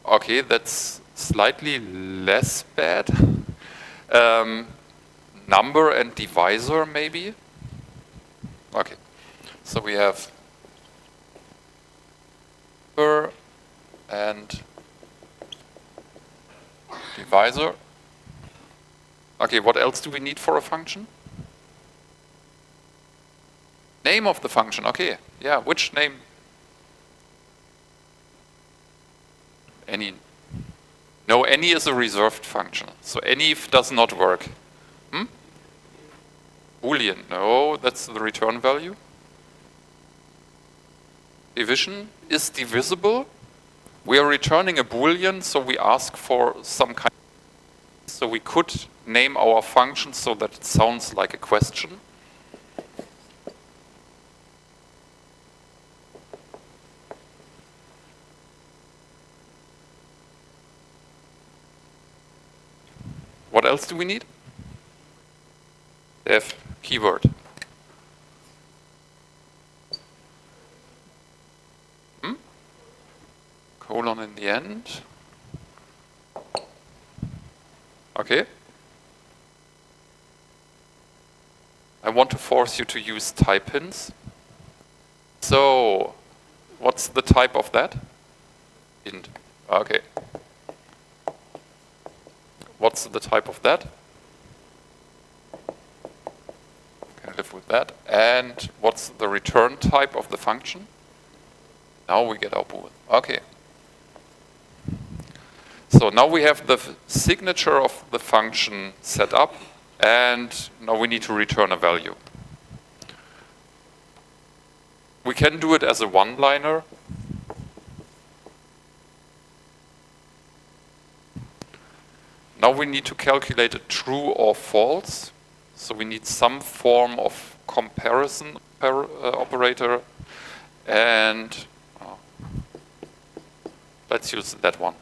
Okay, that's slightly less bad. Number and divisor, maybe? Okay, so we have number and divisor. Okay, what else do we need for a function? Name of the function, okay. Yeah, which name? Any. No, any is a reserved function. So any does not work. Boolean, no, that's the return value. Division is divisible. We are returning a Boolean, so we ask for some kind of, so we could name our function so that it sounds like a question. What else do we need? Def keyword. Colon in the end. Okay. I want to force you to use type hints. So, what's the type of that? Int. Okay. What's the type of that? Can live with that. And what's the return type of the function? Now we get our bool. Okay. So now we have the signature of the function set up, and now we need to return a value. We can do it as a one-liner. Now we need to calculate a true or false. So we need some form of comparison operator, and let's use that one.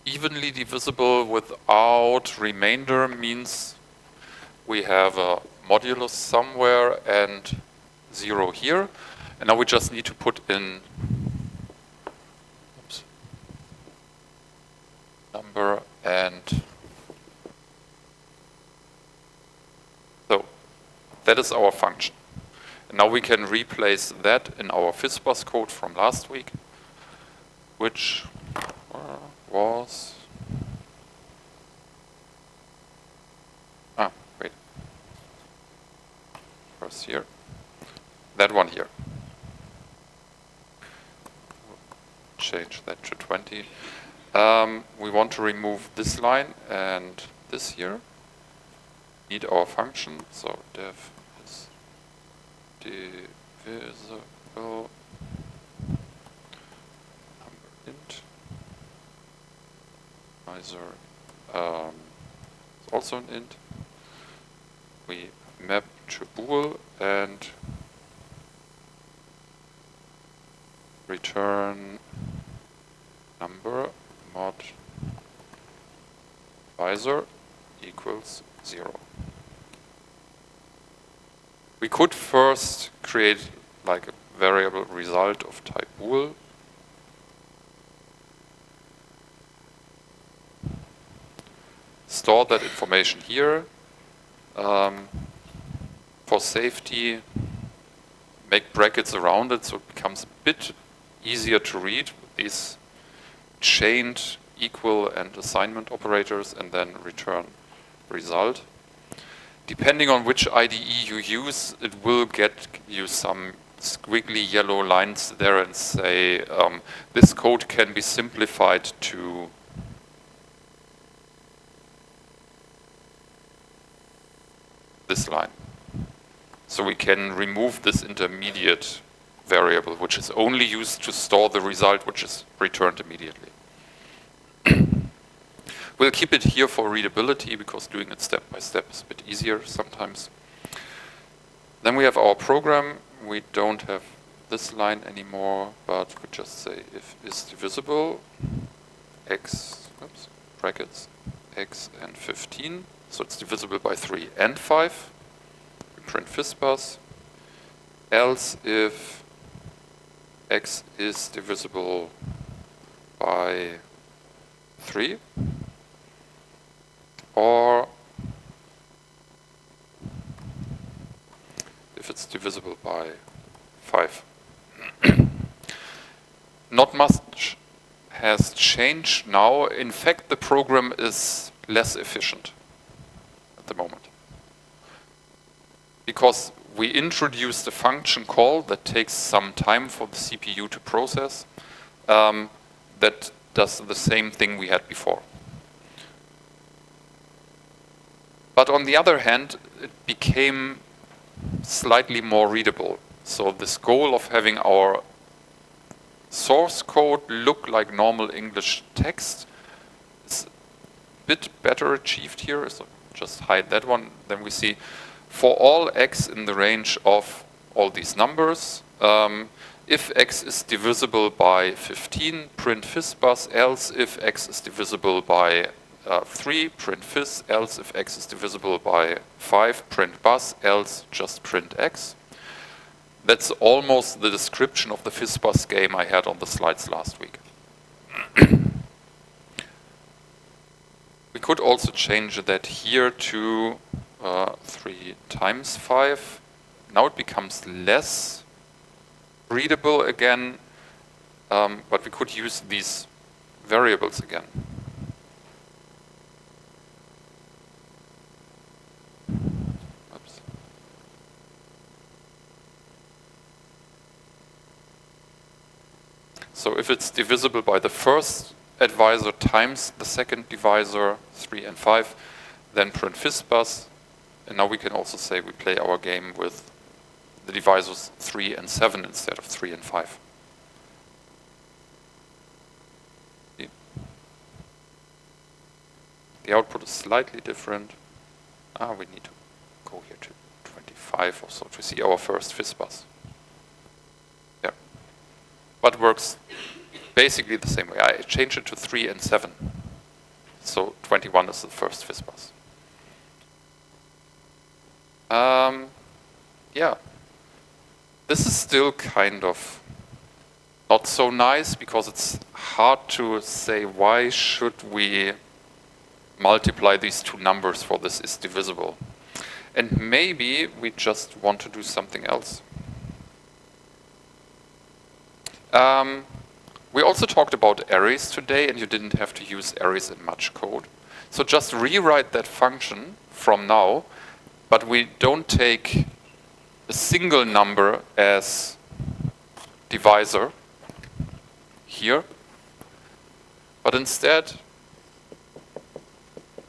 Evenly divisible without remainder means we have a modulus somewhere and 0 here. And now we just need to put in number and so that is our function. And now we can replace that in our FizzBuzz code from last week, which was wait, first here, that one here. Change that to 20. We want to remove this line and this here. Need our function, so def is divisible number int. Divisor is also an int. We map to bool and return number mod divisor equals 0. We could first create like a variable result of type bool. Store that information here. for safety, make brackets around it so it becomes a bit easier to read with these chained equal and assignment operators, and then return result. Depending on which IDE you use, it will get you some squiggly yellow lines there and say this code can be simplified to this line. So we can remove this intermediate variable, which is only used to store the result, which is returned immediately. We'll keep it here for readability, because doing it step by step is a bit easier sometimes. Then we have our program. We don't have this line anymore, but we just say if is divisible, x, oops, brackets, x and 15. So it's divisible by 3 and 5. We print FISBUS. Else if x is divisible by 3, or if it's divisible by 5. Not much has changed now. In fact, the program is less efficient at the moment, because we introduced a function call that takes some time for the CPU to process, that does the same thing we had before. But on the other hand, it became slightly more readable. So this goal of having our source code look like normal English text is a bit better achieved here. So just hide that one. Then we see for all x in the range of all these numbers, if x is divisible by 15, print FISBUS, else if x is divisible by 3, print fis, else if x is divisible by 5, print bus, else just print x. That's almost the description of the FISBUS game I had on the slides last week. We could also change that here to 3 times 5. Now it becomes less readable again, but we could use these variables again. So if it's divisible by the first advisor times the second divisor, 3 and 5, then print FISBUS. And now we can also say we play our game with the divisors 3 and 7 instead of 3 and 5. The output is slightly different. We need to go here to 25 or so to see our first FISBUS. Yeah. But works basically the same way. I changed it to 3 and 7. So 21 is the first FISBUS. Yeah. This is still kind of not so nice, because it's hard to say why should we multiply these two numbers for this is divisible. And maybe we just want to do something else. We also talked about arrays today, and you didn't have to use arrays in much code. So just rewrite that function from now, but we don't take a single number as divisor here, but instead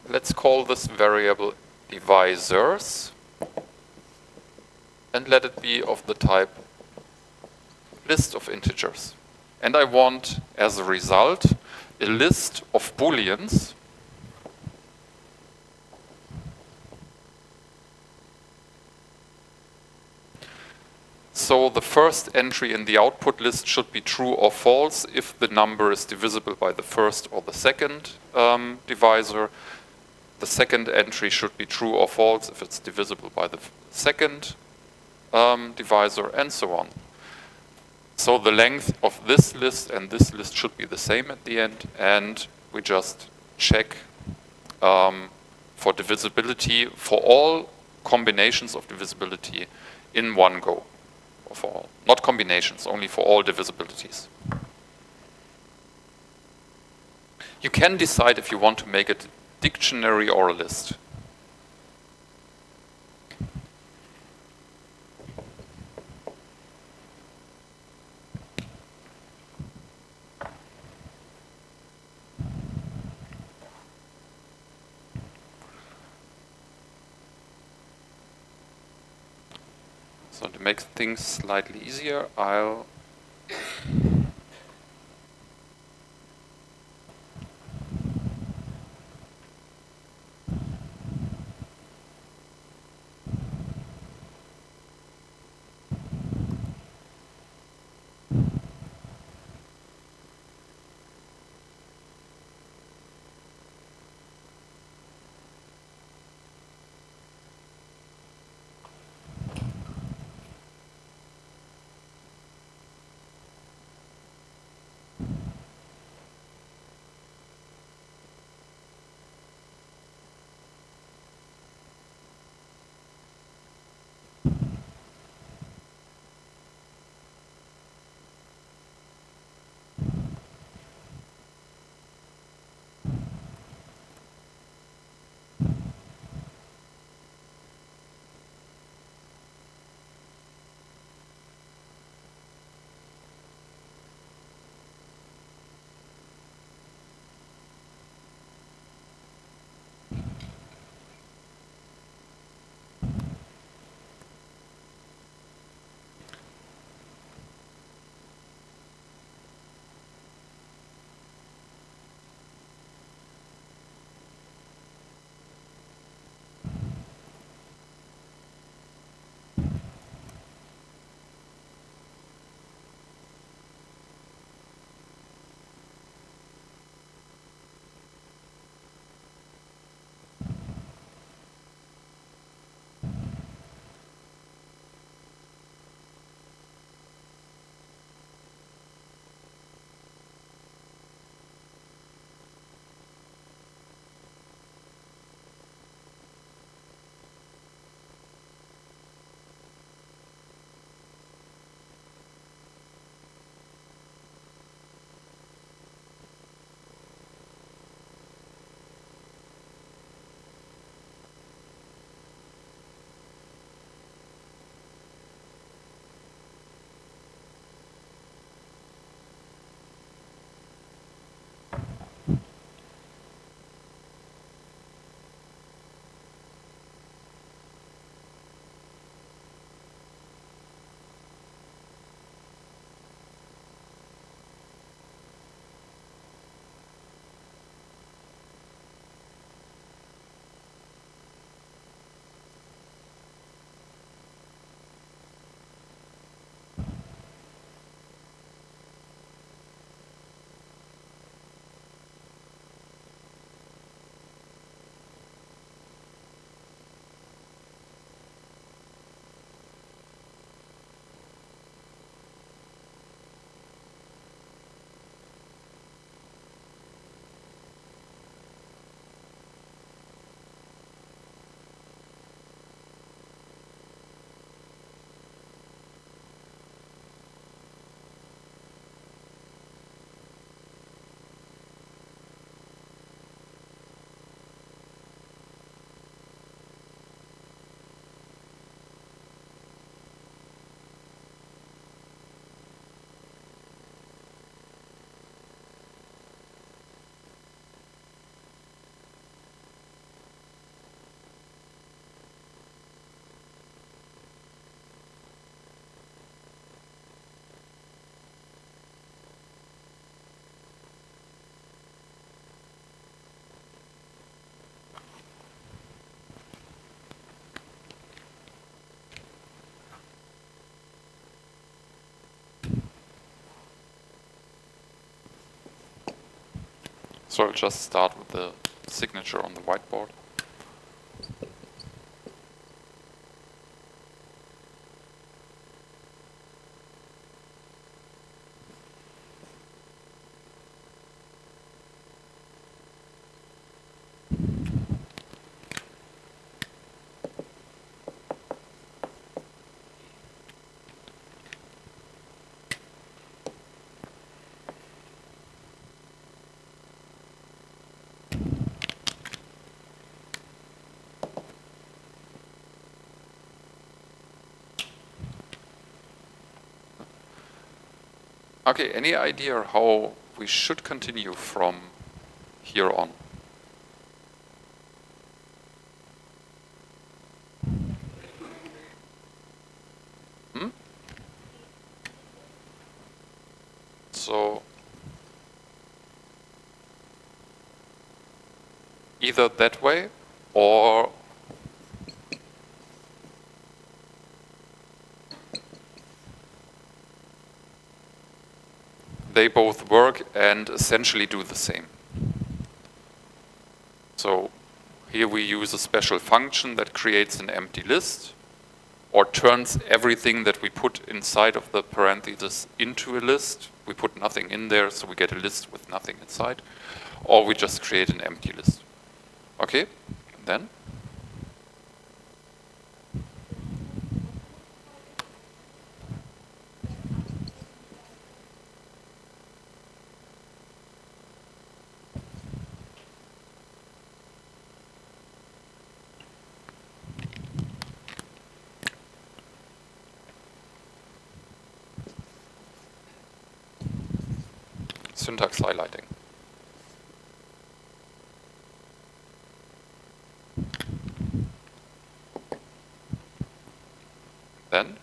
let's call this variable divisors and let it be of the type list of integers. And I want, as a result, a list of booleans so the first entry in the output list should be true or false if the number is divisible by the first or the second divisor. The second entry should be true or false if it's divisible by the second divisor, and so on. So the length of this list and this list should be the same at the end, and we just check for divisibility for all combinations of divisibility in one go. For all. Not combinations, only for all divisibilities. You can decide if you want to make it a dictionary or a list. So to make things slightly easier, I'll So I'll just start with the signature on the whiteboard. Okay, any idea how we should continue from here on? Hmm? So either that way or they both work and essentially do the same. So here we use a special function that creates an empty list or turns everything that we put inside of the parentheses into a list. We put nothing in there, so we get a list with nothing inside. Or we just create an empty list. Okay, then? Syntax highlighting. Then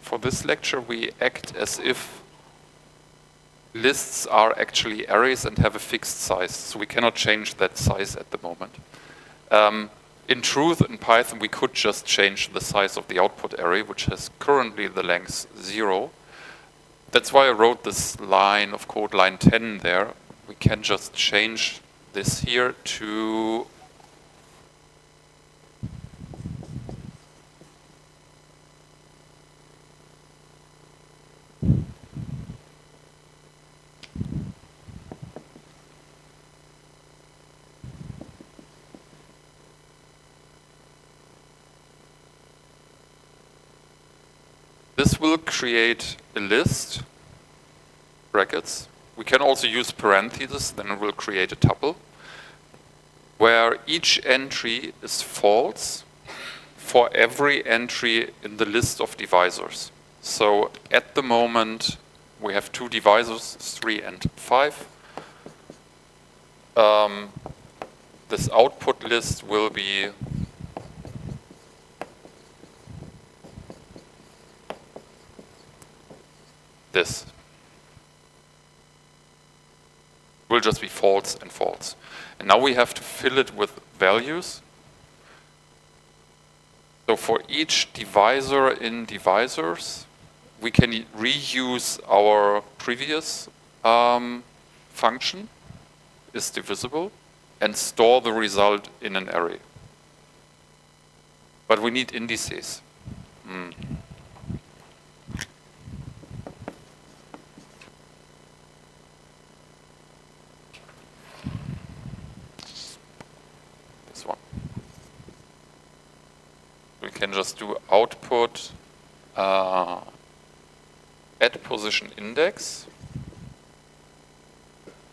for this lecture we act as if lists are actually arrays and have a fixed size, so we cannot change that size at the moment. In truth, in Python we could just change the size of the output array, which has currently the length 0. That's why I wrote this line of code, line 10 there. We can just change this here to this will create a list, brackets. We can also use parentheses, then it will create a tuple, where each entry is false for every entry in the list of divisors. So at the moment, we have 2 divisors, 3 and 5. This output list will be this. Will just be false and false. And now we have to fill it with values. So for each divisor in divisors, we can reuse our previous function, is divisible, and store the result in an array. But we need indices. This one. We can just do output at position index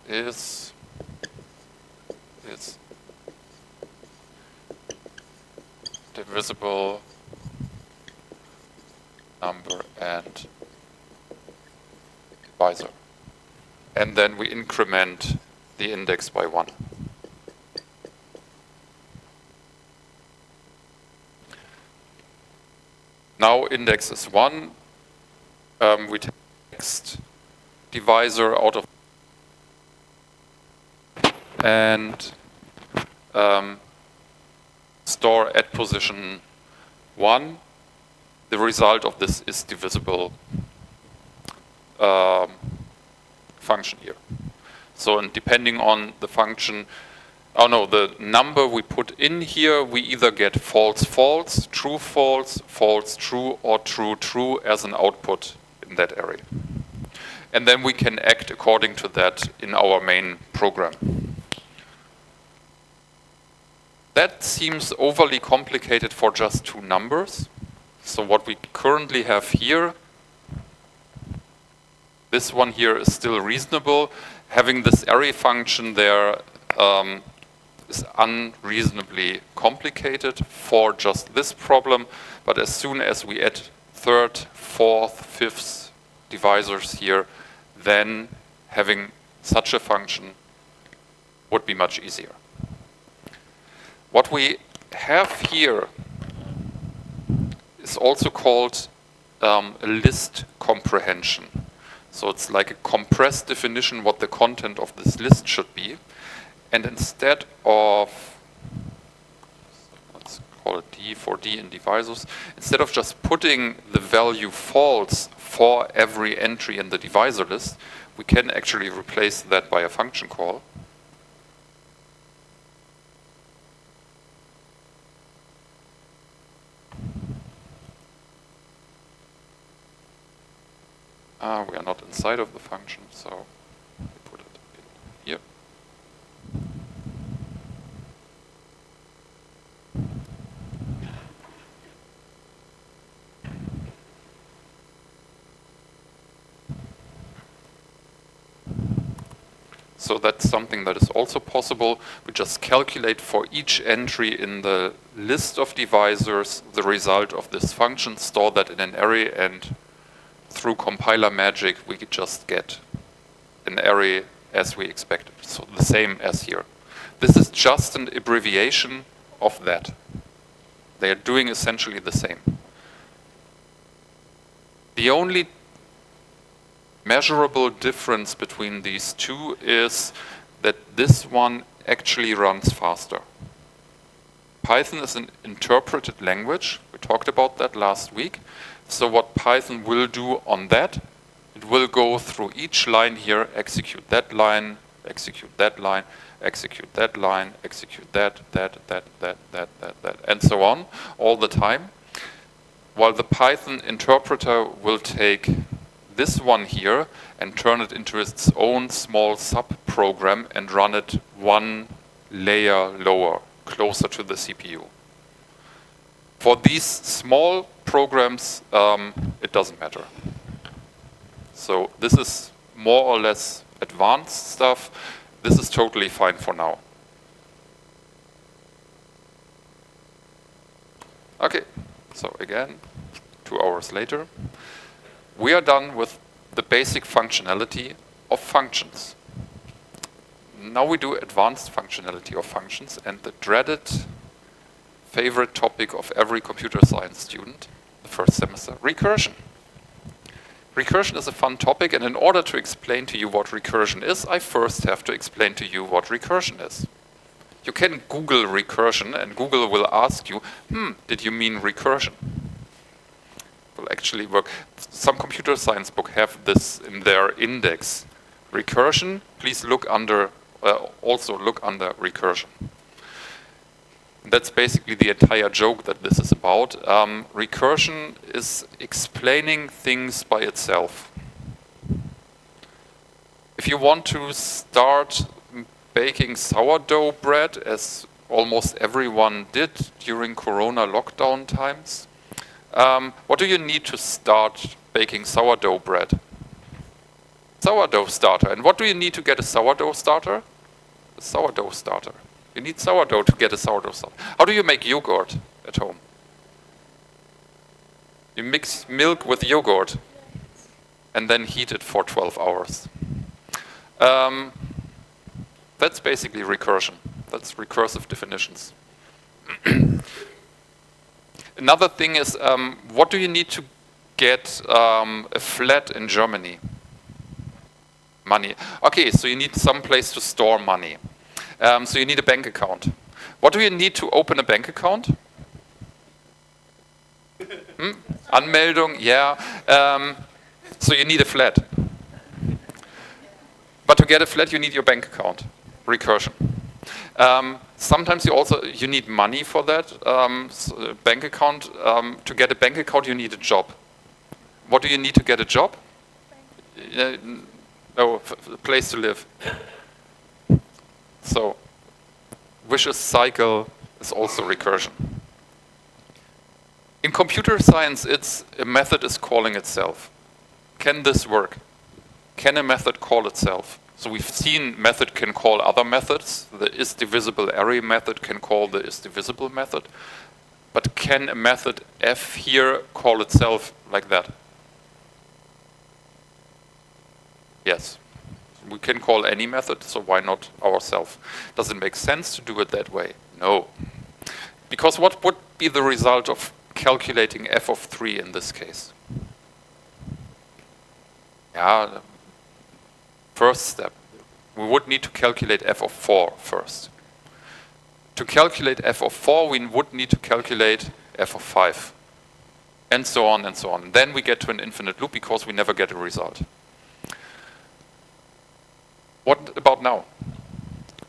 is divisible number and divisor. And then we increment the index by 1. Now index is 1. We take next divisor out of and store at position 1. The result of this is divisible function here. So, and depending on the function, the number we put in here, we either get false, false, true, false, false, true, or true, true as an output in that array. And then we can act according to that in our main program. That seems overly complicated for just 2 numbers. So what we currently have here, this one here is still reasonable. Having this array function there is unreasonably complicated for just this problem, but as soon as we add third, fourth, fifth divisors here, then having such a function would be much easier. What we have here is also called a list comprehension. So it's like a compressed definition what the content of this list should be. And instead of, let's call it D for D in divisors, instead of just putting the value false for every entry in the divisor list, we can actually replace that by a function call. We are not inside of the function, so we put it in here. So that's something that is also possible. We just calculate for each entry in the list of divisors the result of this function, store that in an array, and through compiler magic we could just get an array as we expected. So the same as here. This is just an abbreviation of that. They are doing essentially the same. The only measurable difference between these two is that this one actually runs faster. Python is an interpreted language. We talked about that last week. So what Python will do on that, it will go through each line here, execute that line, execute that line, execute that line, execute that, and so on, all the time. While the Python interpreter will take this one here and turn it into its own small sub-program and run it one layer lower, closer to the CPU. For these small programs, it doesn't matter. So this is more or less advanced stuff. This is totally fine for now. Okay, so again, 2 hours later, we are done with the basic functionality of functions. Now we do advanced functionality of functions and the dreaded favorite topic of every computer science student, the first semester, recursion. Recursion is a fun topic, and in order to explain to you what recursion is, I first have to explain to you what recursion is. You can Google recursion, and Google will ask you, did you mean recursion? Will actually work. Some computer science books have this in their index. Recursion, please look under, also look under recursion. That's basically the entire joke that this is about. Recursion is explaining things by itself. If you want to start baking sourdough bread, as almost everyone did during Corona lockdown times, what do you need to start baking sourdough bread? Sourdough starter. And what do you need to get a sourdough starter? A sourdough starter. You need sourdough to get a sourdough starter. How do you make yogurt at home? You mix milk with yogurt and then heat it for 12 hours. That's basically recursion. That's recursive definitions. Another thing is, what do you need to get a flat in Germany? Money. Okay, so you need some place to store money. So you need a bank account. What do you need to open a bank account? Anmeldung, yeah. So you need a flat. But to get a flat, you need your bank account. Recursion. Sometimes you need money for that. So bank account. To get a bank account, you need a job. What do you need to get a job? No, a place to live. So, vicious cycle is also recursion. In computer science, a method is calling itself. Can this work? Can a method call itself? So we've seen method can call other methods. The isDivisible array method can call the isDivisible method. But can a method f here call itself like that? Yes. We can call any method, so why not ourselves? Does it make sense to do it that way? No. Because what would be the result of calculating f of 3 in this case? Yeah, first step. We would need to calculate f of 4 first. To calculate f of 4, we would need to calculate f of 5. And so on and so on. Then we get to an infinite loop because we never get a result. What about now?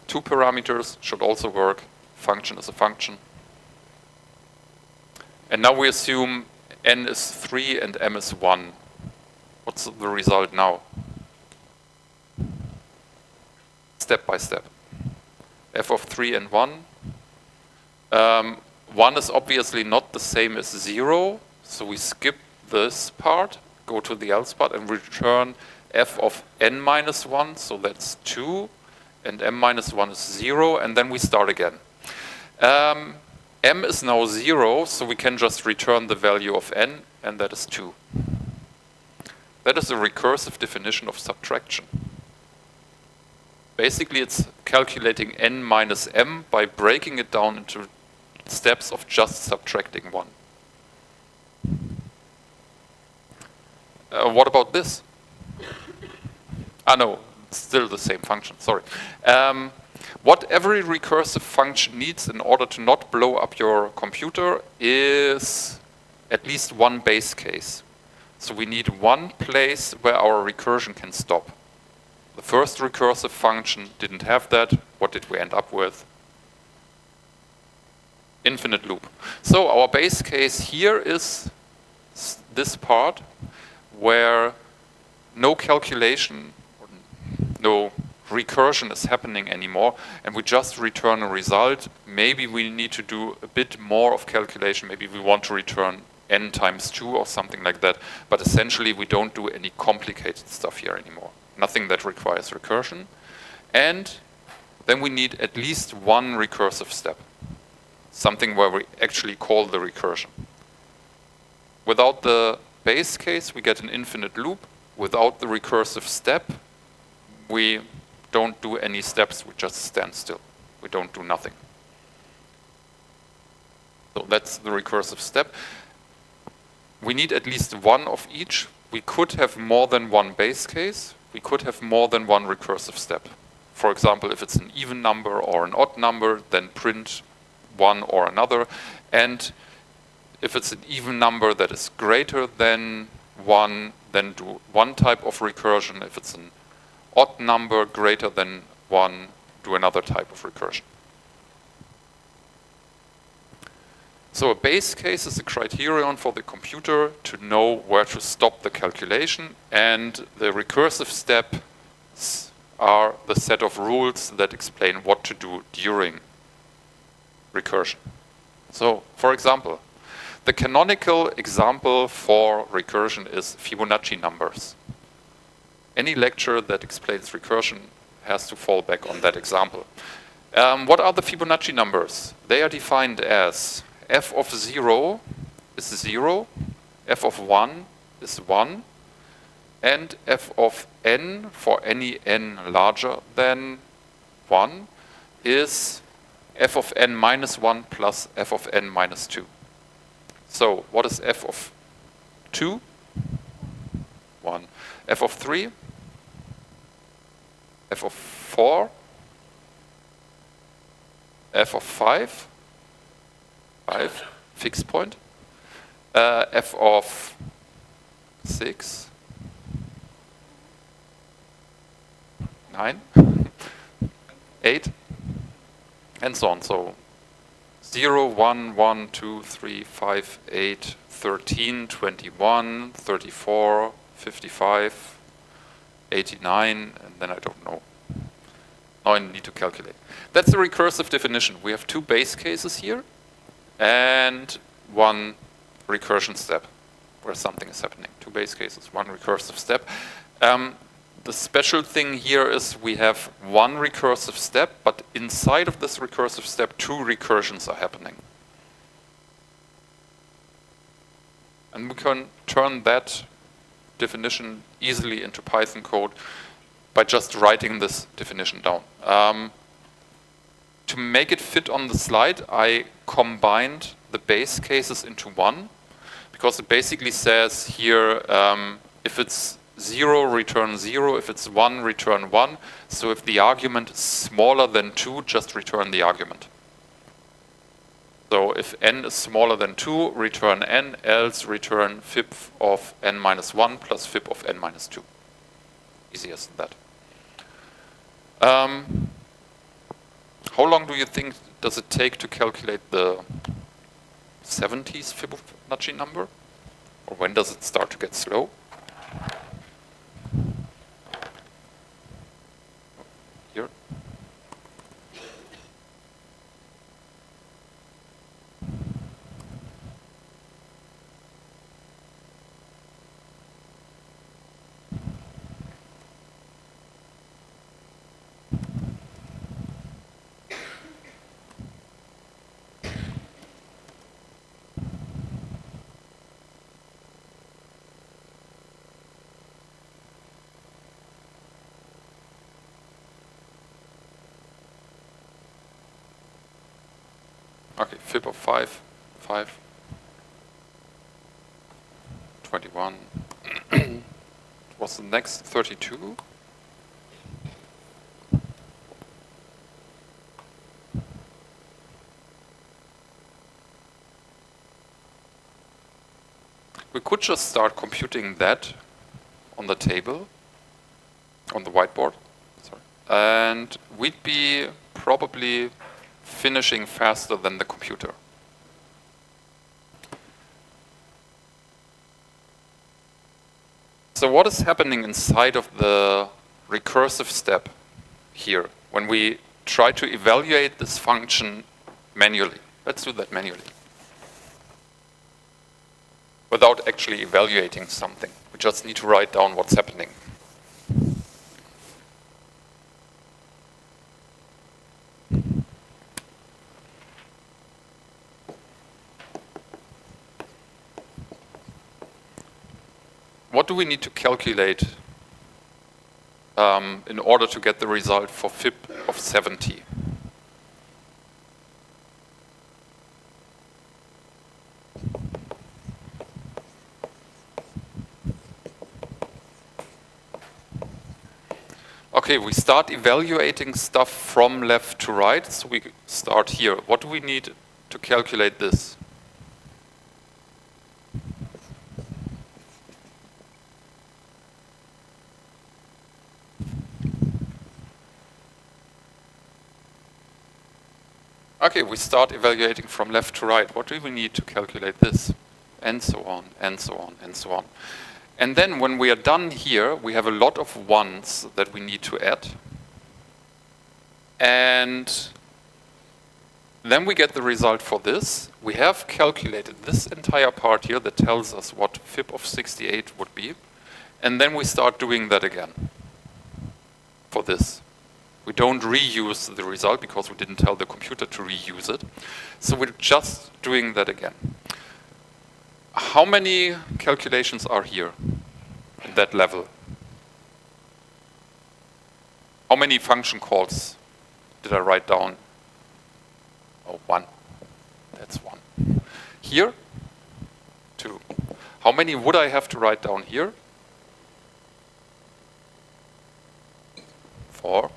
2 parameters should also work. Function is a function. And now we assume n is 3 and m is 1. What's the result now? Step by step. F of 3 and 1. 1 is obviously not the same as 0, so we skip this part, go to the else part, and return f of n minus 1, so that's 2, and m minus 1 is 0, and then we start again. M is now 0, so we can just return the value of n, and that is 2. That is a recursive definition of subtraction. Basically, it's calculating n minus m by breaking it down into steps of just subtracting 1. What about this? Ah, no, it's still the same function, sorry. What every recursive function needs in order to not blow up your computer is at least one base case. So we need one place where our recursion can stop. The first recursive function didn't have that. What did we end up with? Infinite loop. So our base case here is this part where no calculation, no recursion is happening anymore, and we just return a result. Maybe we need to do a bit more of calculation. Maybe we want to return n times 2 or something like that. But essentially, we don't do any complicated stuff here anymore. Nothing that requires recursion. And then we need at least one recursive step. Something where we actually call the recursion. Without the base case, we get an infinite loop. Without the recursive step, we don't do any steps, we just stand still. We don't do nothing. So that's the recursive step. We need at least one of each. We could have more than one base case. We could have more than one recursive step. For example, if it's an even number or an odd number, then print one or another. And if it's an even number that is greater than 1, then do one type of recursion. If it's an odd number greater than 1, do another type of recursion. So a base case is a criterion for the computer to know where to stop the calculation, and the recursive steps are the set of rules that explain what to do during recursion. So, for example, the canonical example for recursion is Fibonacci numbers. Any lecture that explains recursion has to fall back on that example. What are the Fibonacci numbers? They are defined as f of 0 is 0, f of 1 is 1, and f of n, for any n larger than 1, is f of n minus 1 plus f of n minus 2. So what is f of 2? 1. F of 3? F of 4? F of 5? 5, fixed point. F of 6? 9? 8? And so on. So 0, 1, 1, 2, 3, 5, 8, 13, 21, 34, 55, 89, and then I don't know. Now I need to calculate. That's the recursive definition. We have two base cases here and one recursion step where something is happening. Two base cases, one recursive step. The special thing here is we have one recursive step, but inside of this recursive step, 2 recursions are happening. And we can turn that definition easily into Python code by just writing this definition down. To make it fit on the slide, I combined the base cases into one, because it basically says here, if it's 0, return 0, if it's 1, return 1. So if the argument is smaller than 2, just return the argument. So if n is smaller than 2, return n, else return fib of n minus 1 plus fib of n minus 2. Easier than that. How long do you think does it take to calculate the 70s Fibonacci number? Or when does it start to get slow? Here. Okay, fib of 5, 5, 21. What's the next? 32. We could just start computing that on the table, on the whiteboard, sorry, and we'd be probably finishing faster than the computer. So what is happening inside of the recursive step here when we try to evaluate this function manually? Let's do that manually. Without actually evaluating something. We just need to write down what's happening. What do we need to calculate in order to get the result for fib of 70? Okay, we start evaluating stuff from left to right, so we start here. What do we need to calculate this? Okay, we start evaluating from left to right. What do we need to calculate this? And so on, and so on, and so on. And then when we are done here, we have a lot of ones that we need to add. And then we get the result for this. We have calculated this entire part here that tells us what fib of 68 would be. And then we start doing that again for this. We don't reuse the result because we didn't tell the computer to reuse it. So we're just doing that again. How many calculations are here at that level? How many function calls did I write down? Oh, 1. That's 1. Here? 2. How many would I have to write down here? 4.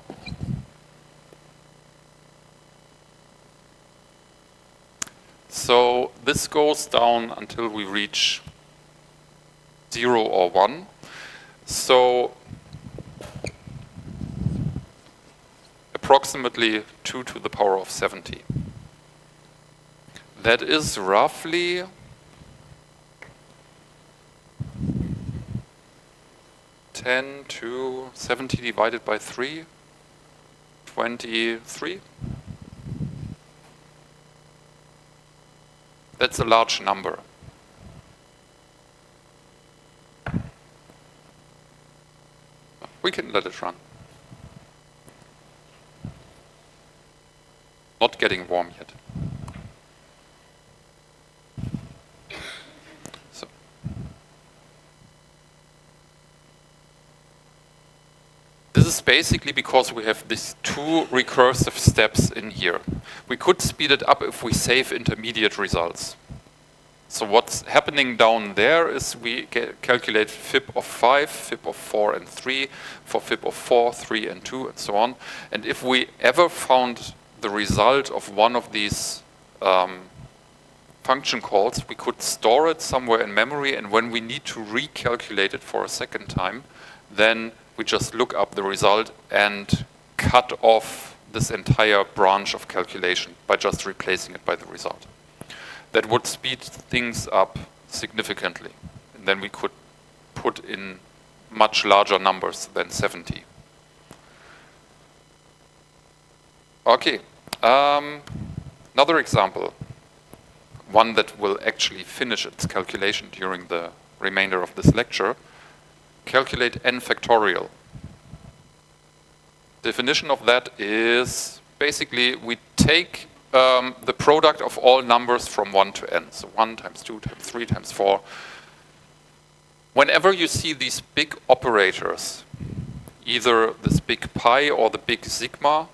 So this goes down until we reach 0 or 1. So approximately 2 to the power of 70. That is roughly 10 to 70 divided by 3, 23. That's a large number. We can let it run. Not getting warm yet. So. This is basically because we have these two recursive steps in here. We could speed it up if we save intermediate results. So what's happening down there is we calculate fib of 5, fib of 4 and 3, for fib of 4, 3 and 2 and so on. And if we ever found the result of one of these function calls, we could store it somewhere in memory, and when we need to recalculate it for a second time, then we just look up the result and cut off this entire branch of calculation by just replacing it by the result. That would speed things up significantly. And then we could put in much larger numbers than 70. Okay, another example, one that will actually finish its calculation during the remainder of this lecture. Calculate n factorial. Definition of that is basically we take the product of all numbers from 1 to n. So 1 times 2 times 3 times 4. Whenever you see these big operators, either this big pi or the big sigma,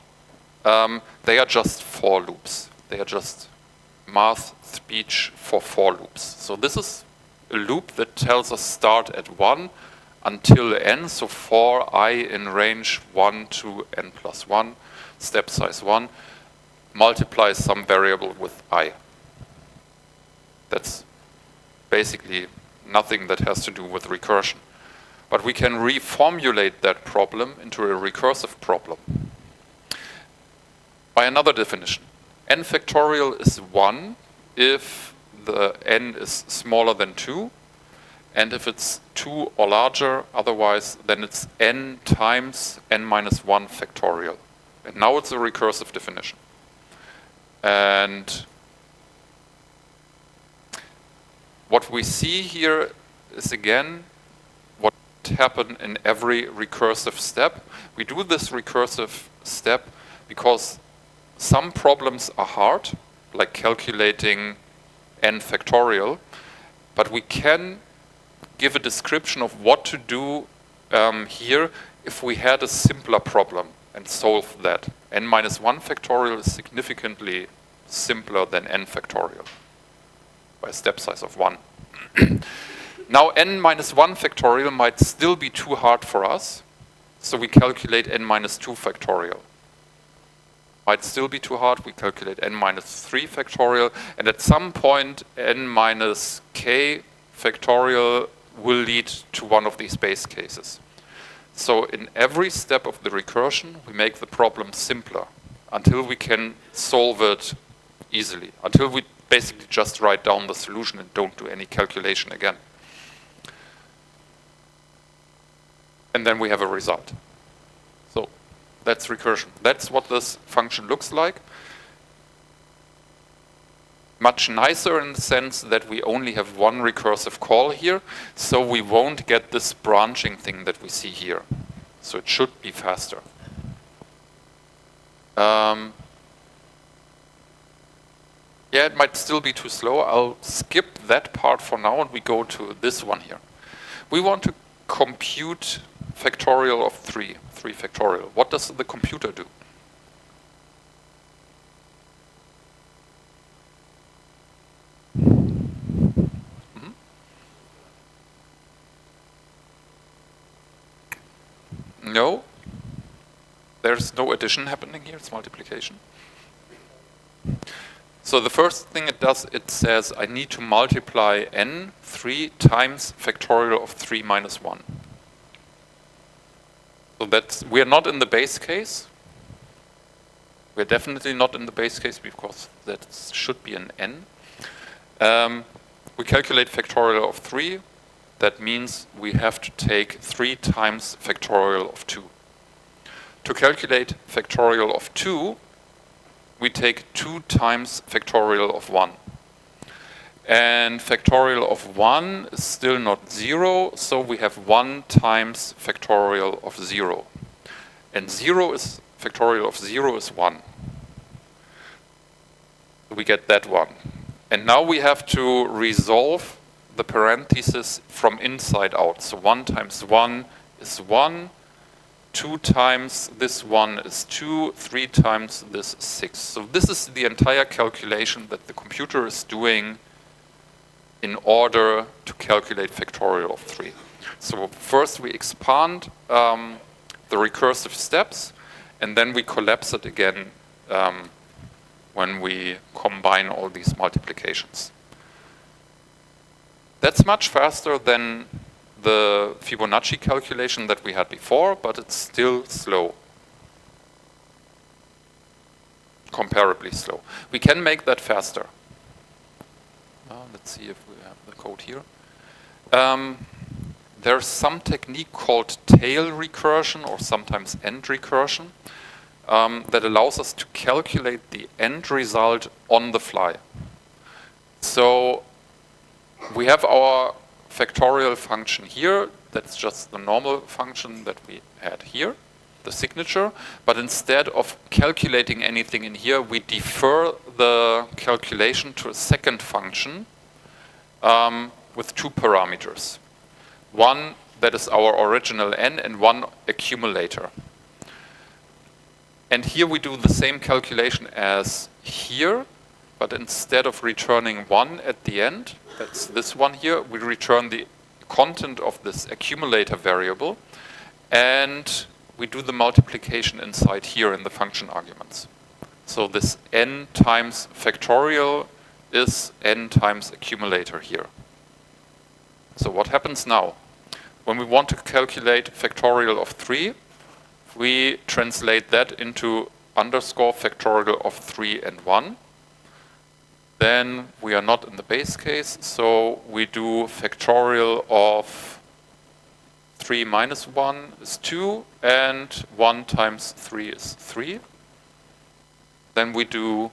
they are just for loops. They are just math speech for loops. So this is a loop that tells us start at 1 until n, so for I in range 1 to n plus 1, step size 1, multiplies some variable with I. That's basically nothing that has to do with recursion. But we can reformulate that problem into a recursive problem by another definition. N factorial is 1 if the n is smaller than 2, and if it's 2 or larger, otherwise, then it's n times n minus 1 factorial. And now it's a recursive definition. And what we see here is, again, what happens in every recursive step. We do this recursive step because some problems are hard, like calculating n factorial, but we can give a description of what to do here if we had a simpler problem and solve that. N minus 1 factorial is significantly simpler than n factorial by a step size of 1. Now n minus 1 factorial might still be too hard for us, so we calculate n minus 2 factorial. Might still be too hard, we calculate n minus 3 factorial, and at some point n minus k factorial will lead to one of these base cases. So in every step of the recursion, we make the problem simpler until we can solve it easily, until we basically just write down the solution and don't do any calculation again. And then we have a result. So that's recursion. That's what this function looks like. Much nicer in the sense that we only have one recursive call here, so we won't get this branching thing that we see here. So it should be faster. Yeah, it might still be too slow. I'll skip that part for now and we go to this one here. We want to compute factorial of 3 factorial. What does the computer do? No, there's no addition happening here, it's multiplication. So the first thing it does, it says I need to multiply n 3 times factorial of 3 minus 1. So that's, we're not in the base case. We're definitely not in the base case because that should be an n. We calculate factorial of 3. That means we have to take 3 times factorial of 2. To calculate factorial of 2, we take 2 times factorial of 1. And factorial of 1 is still not 0, so we have 1 times factorial of 0. And factorial of 0 is 1. We get that one. And now we have to resolve the parentheses from inside out. So 1 times 1 is 1, 2 times this 1 is 2, 3 times this is 6. So this is the entire calculation that the computer is doing in order to calculate factorial of 3. So first we expand the recursive steps, and then we collapse it again when we combine all these multiplications. That's much faster than the Fibonacci calculation that we had before, but it's still slow. Comparably slow. We can make that faster. Let's see if we have the code here. There's some technique called tail recursion, or sometimes end recursion, that allows us to calculate the end result on the fly. So we have our factorial function here. That's just the normal function that we had here, the signature. But instead of calculating anything in here, we defer the calculation to a second function with 2 parameters. One that is our original n and one accumulator. And here we do the same calculation as here, but instead of returning 1 at the end, that's this one here, we return the content of this accumulator variable, and we do the multiplication inside here in the function arguments. So this n times factorial is n times accumulator here. So what happens now? When we want to calculate factorial of 3, we translate that into underscore factorial of 3 and 1. Then we are not in the base case, so we do factorial of 3 minus 1 is 2, and 1 times 3 is 3. Then we do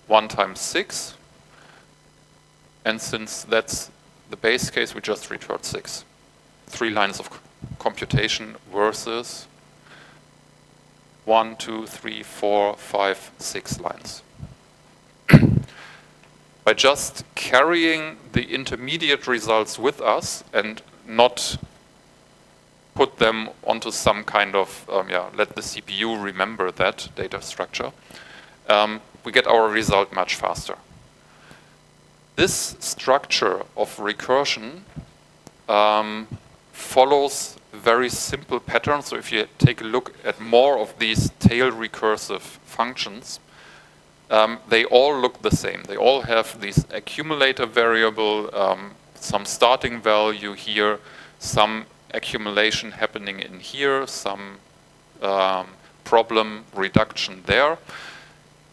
1 times 6, and since that's the base case, we just return 6. 3 lines of computation versus 1, 2, 3, 4, 5, 6 lines. By just carrying the intermediate results with us and not put them onto some kind of, let the CPU remember that data structure, we get our result much faster. This structure of recursion follows a very simple pattern. So if you take a look at more of these tail recursive functions, they all look the same. They all have this accumulator variable, some starting value here, some accumulation happening in here, some problem reduction there.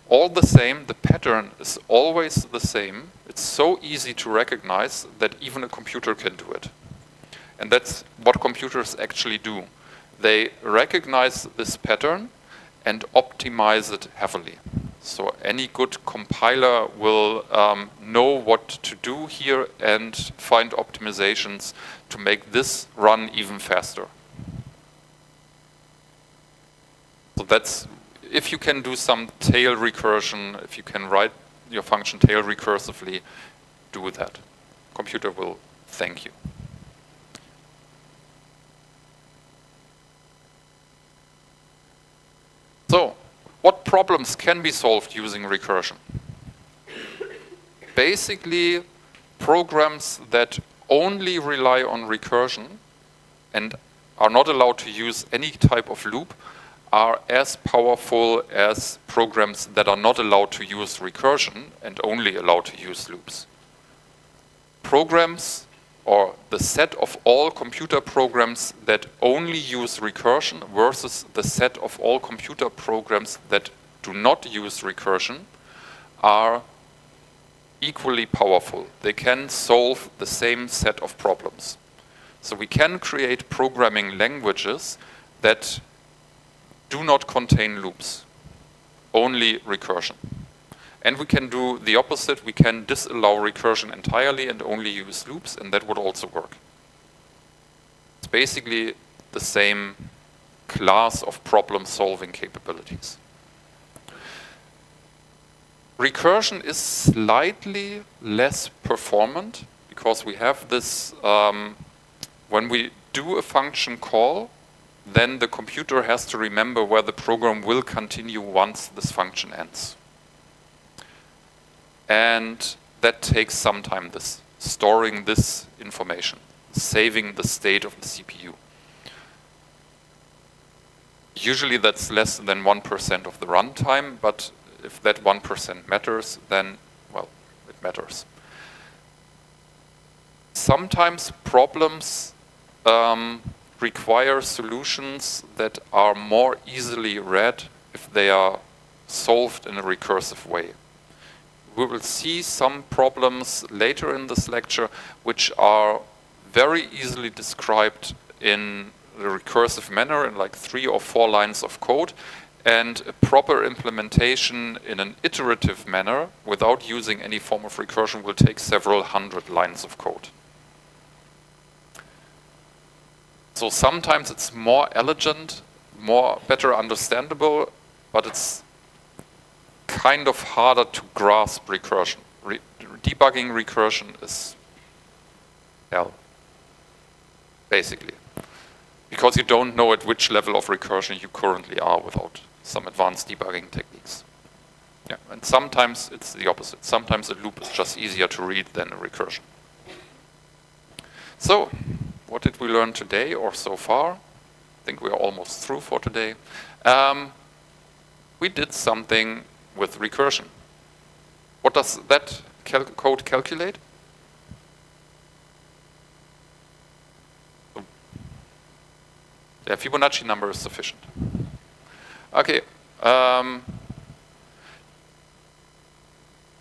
All the same, the pattern is always the same. It's so easy to recognize that even a computer can do it. And that's what computers actually do. They recognize this pattern and optimize it heavily. So any good compiler will know what to do here and find optimizations to make this run even faster. So that's, if you can do some tail recursion, if you can write your function tail recursively, do that. Computer will thank you. So, what problems can be solved using recursion? Basically, programs that only rely on recursion and are not allowed to use any type of loop are as powerful as programs that are not allowed to use recursion and only allowed to use loops. Programs, or the set of all computer programs that only use recursion versus the set of all computer programs that do not use recursion, are equally powerful. They can solve the same set of problems. So we can create programming languages that do not contain loops, only recursion. And we can do the opposite. We can disallow recursion entirely and only use loops, and that would also work. It's basically the same class of problem-solving capabilities. Recursion is slightly less performant because we have this, when we do a function call, then the computer has to remember where the program will continue once this function ends. And that takes some time, this storing this information, saving the state of the CPU. Usually that's less than 1% of the runtime, but if that 1% matters, then, well, it matters. Sometimes problems require solutions that are more easily read if they are solved in a recursive way. We will see some problems later in this lecture which are very easily described in a recursive manner in like 3 or 4 lines of code, and a proper implementation in an iterative manner without using any form of recursion will take several hundred lines of code. So sometimes it's more elegant, better understandable, but it's kind of harder to grasp recursion. Debugging recursion is hell, basically. Because you don't know at which level of recursion you currently are without some advanced debugging techniques. Yeah, and sometimes it's the opposite. Sometimes a loop is just easier to read than a recursion. So, what did we learn today or so far? I think we're almost through for today. We did something with recursion. What does that code calculate? Yeah, Fibonacci number is sufficient. Okay.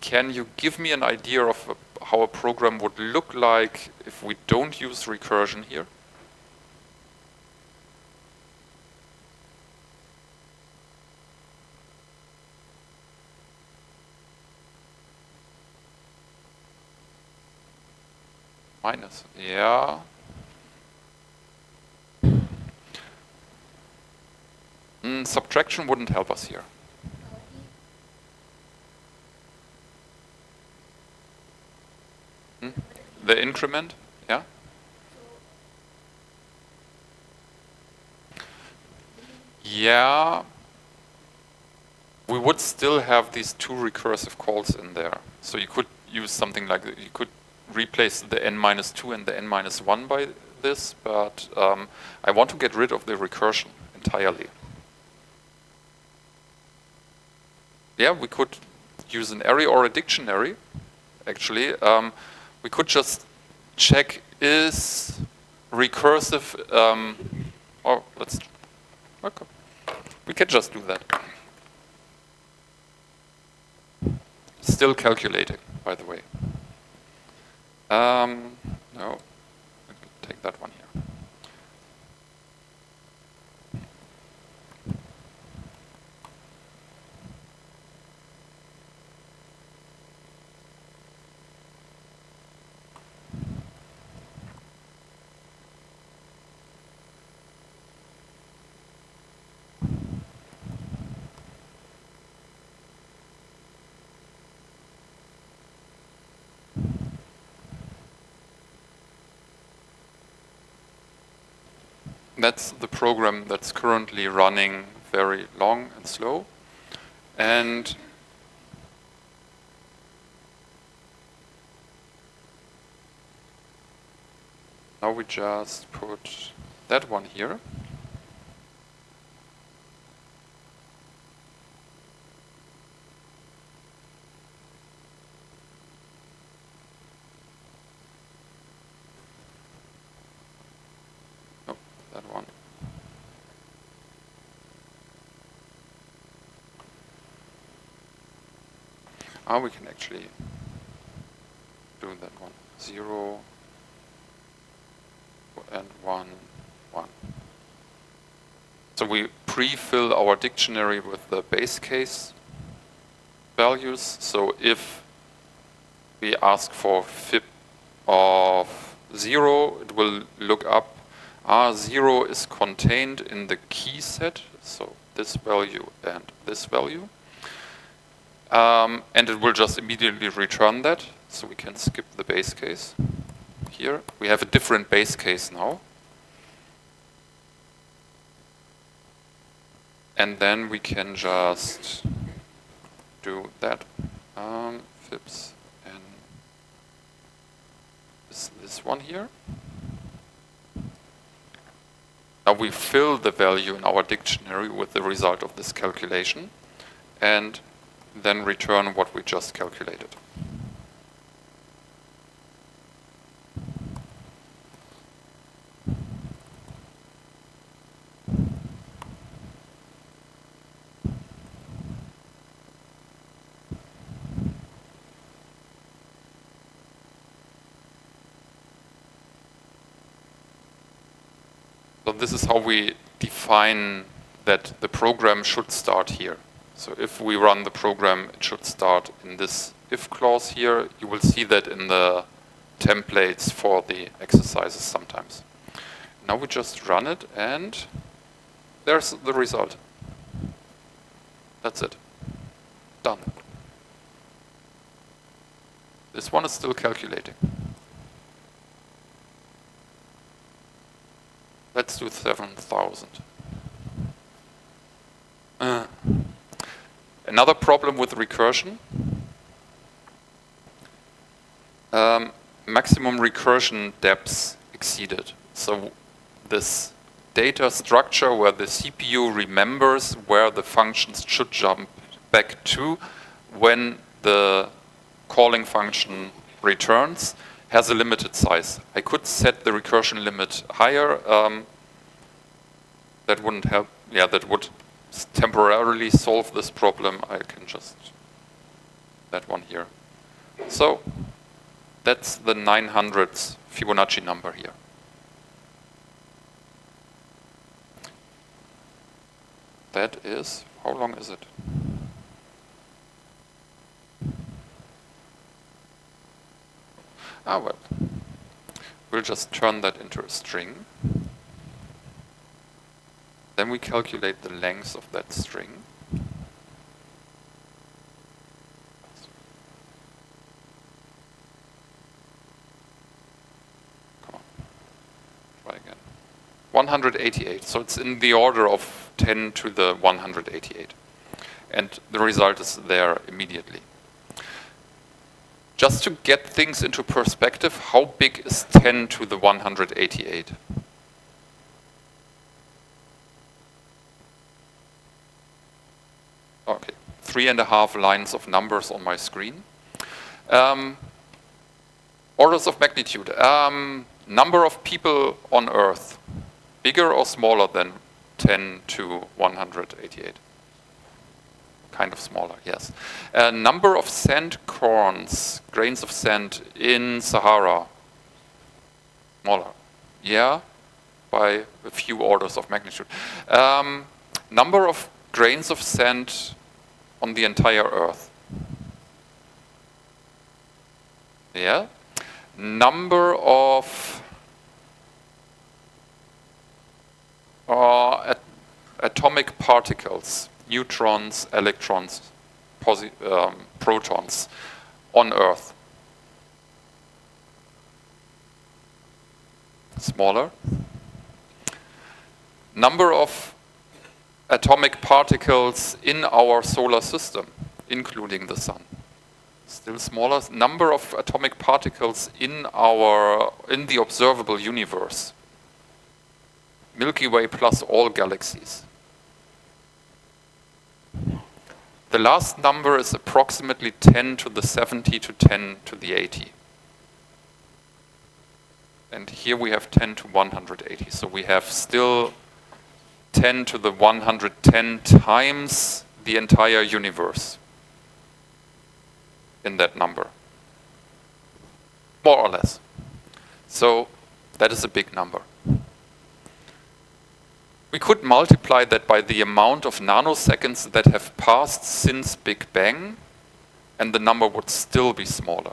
Can you give me an idea of how a program would look like if we don't use recursion here? Minus, yeah. Subtraction wouldn't help us here. The increment, yeah? Yeah. We would still have these 2 recursive calls in there. So you could use something like, you could replace the n-2 and the n-1 by this, but I want to get rid of the recursion entirely. Yeah, we could use an array or a dictionary, actually. We could just check is recursive, or let's, okay. We can just do that. Still calculating, by the way. No, take that one here. That's the program that's currently running very long and slow. And now we just put that one here. We can actually do that one. 0 and 1, 1. So we pre-fill our dictionary with the base case values. So if we ask for fib of 0, it will look up R0 is contained in the key set, so this value and this value. And it will just immediately return that, so we can skip the base case. Here we have a different base case now. And then we can just do that. Fips and this one here. Now we fill the value in our dictionary with the result of this calculation and then return what we just calculated. So this is how we define that the program should start here. So if we run the program, it should start in this if clause here. You will see that in the templates for the exercises sometimes. Now we just run it and there's the result. That's it. Done. This one is still calculating. Let's do 7,000. Another problem with recursion. Maximum recursion depths exceeded. So this data structure where the CPU remembers where the functions should jump back to when the calling function returns has a limited size. I could set the recursion limit higher. That wouldn't help. Yeah, that would temporarily solve this problem. I can just that one here. So that's the 900th Fibonacci number here. That is, how long is it? Ah, well, we'll just turn that into a string. Then we calculate the length of that string. Come on, try again. 188, so it's in the order of 10 to the 188. And the result is there immediately. Just to get things into perspective, how big is 10 to the 188? Okay, 3.5 lines of numbers on my screen. Orders of magnitude. Number of people on Earth, bigger or smaller than 10 to 188? Kind of smaller, yes. Number of sand corns, grains of sand in Sahara, smaller. Yeah, by a few orders of magnitude. Number of grains of sand on the entire Earth. Yeah. Number of atomic particles, neutrons, electrons, protons on Earth. Smaller. Number of atomic particles in our solar system, including the sun. Still smaller. Number of atomic particles in the observable universe. Milky Way plus all galaxies. The last number is approximately 10 to the 70 to 10 to the 80. And here we have 10 to 180. So we have still 10 to the 110 times the entire universe in that number. More or less. So that is a big number. We could multiply that by the amount of nanoseconds that have passed since Big Bang, and the number would still be smaller.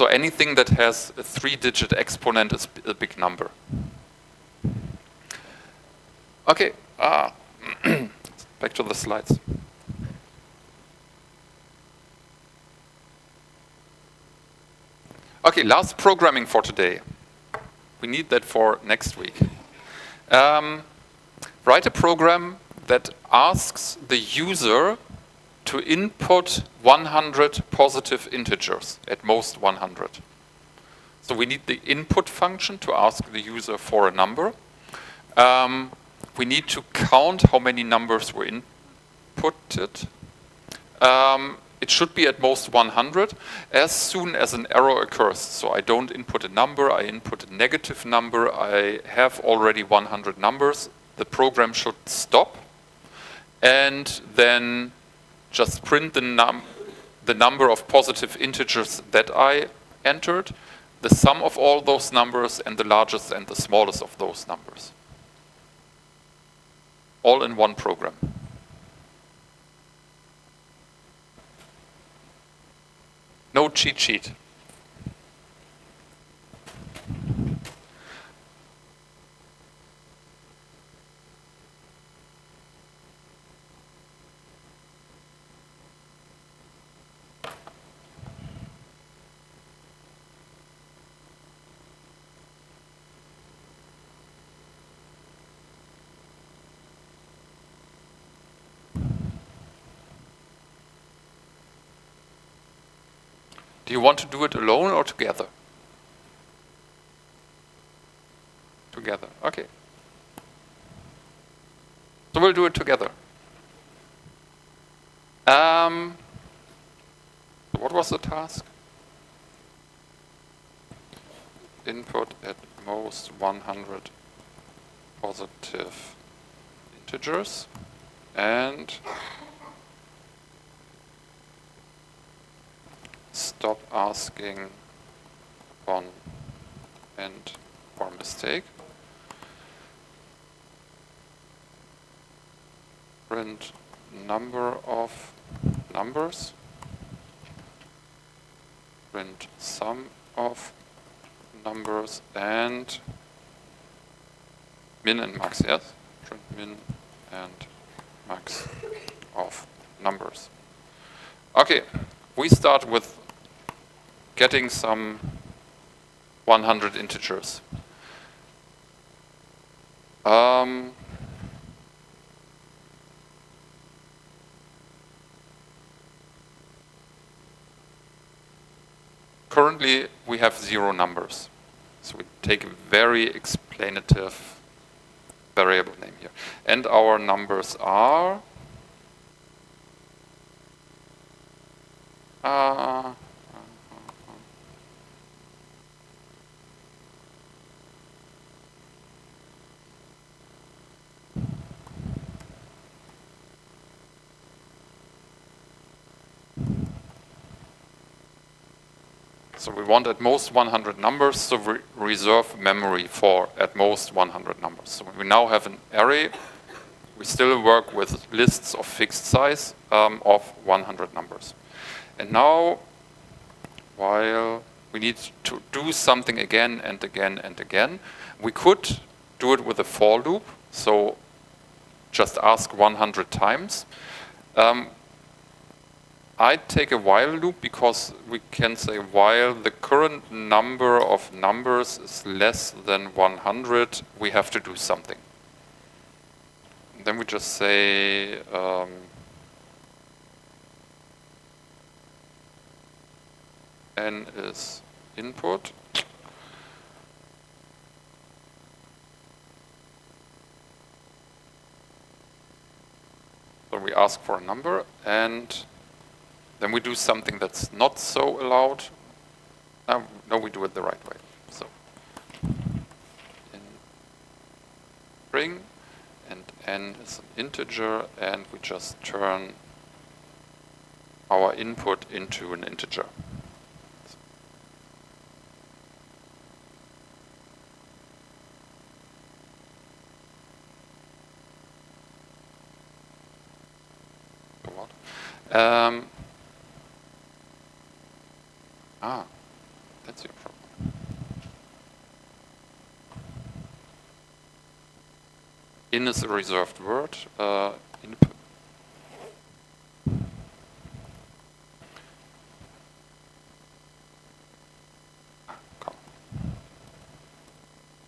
So anything that has a 3-digit exponent is a big number. Okay, back to the slides. Okay, last programming for today. We need that for next week. Write a program that asks the user to input 100 positive integers, at most 100. So we need the input function to ask the user for a number. We need to count how many numbers were inputted. It should be at most 100 as soon as an error occurs. So I don't input a number, I input a negative number, I have already 100 numbers. The program should stop and then just print the number of positive integers that I entered, the sum of all those numbers, and the largest and the smallest of those numbers. All in one program. No cheat sheet. Do you want to do it alone or together? Together, okay. So we'll do it together. What was the task? Input at most 100 positive integers and stop asking upon end or mistake. Print number of numbers. Print sum of numbers and min and max, yes? Print min and max of numbers. Okay, we start with getting some 100 integers. Currently, we have 0 numbers. So we take a very explanative variable name here. And our numbers are so we want at most 100 numbers, so we reserve memory for at most 100 numbers. So we now have an array. We still work with lists of fixed size of 100 numbers. And now, while we need to do something again and again and again, we could do it with a for loop, so just ask 100 times. I take a while loop because we can say while the current number of numbers is less than 100, we have to do something. And then we just say n is input. So we ask for a number and then we do something that's not so allowed. No, we do it the right way. So in string and n is an integer and we just turn our input into an integer. That's your problem. In is a reserved word. Come.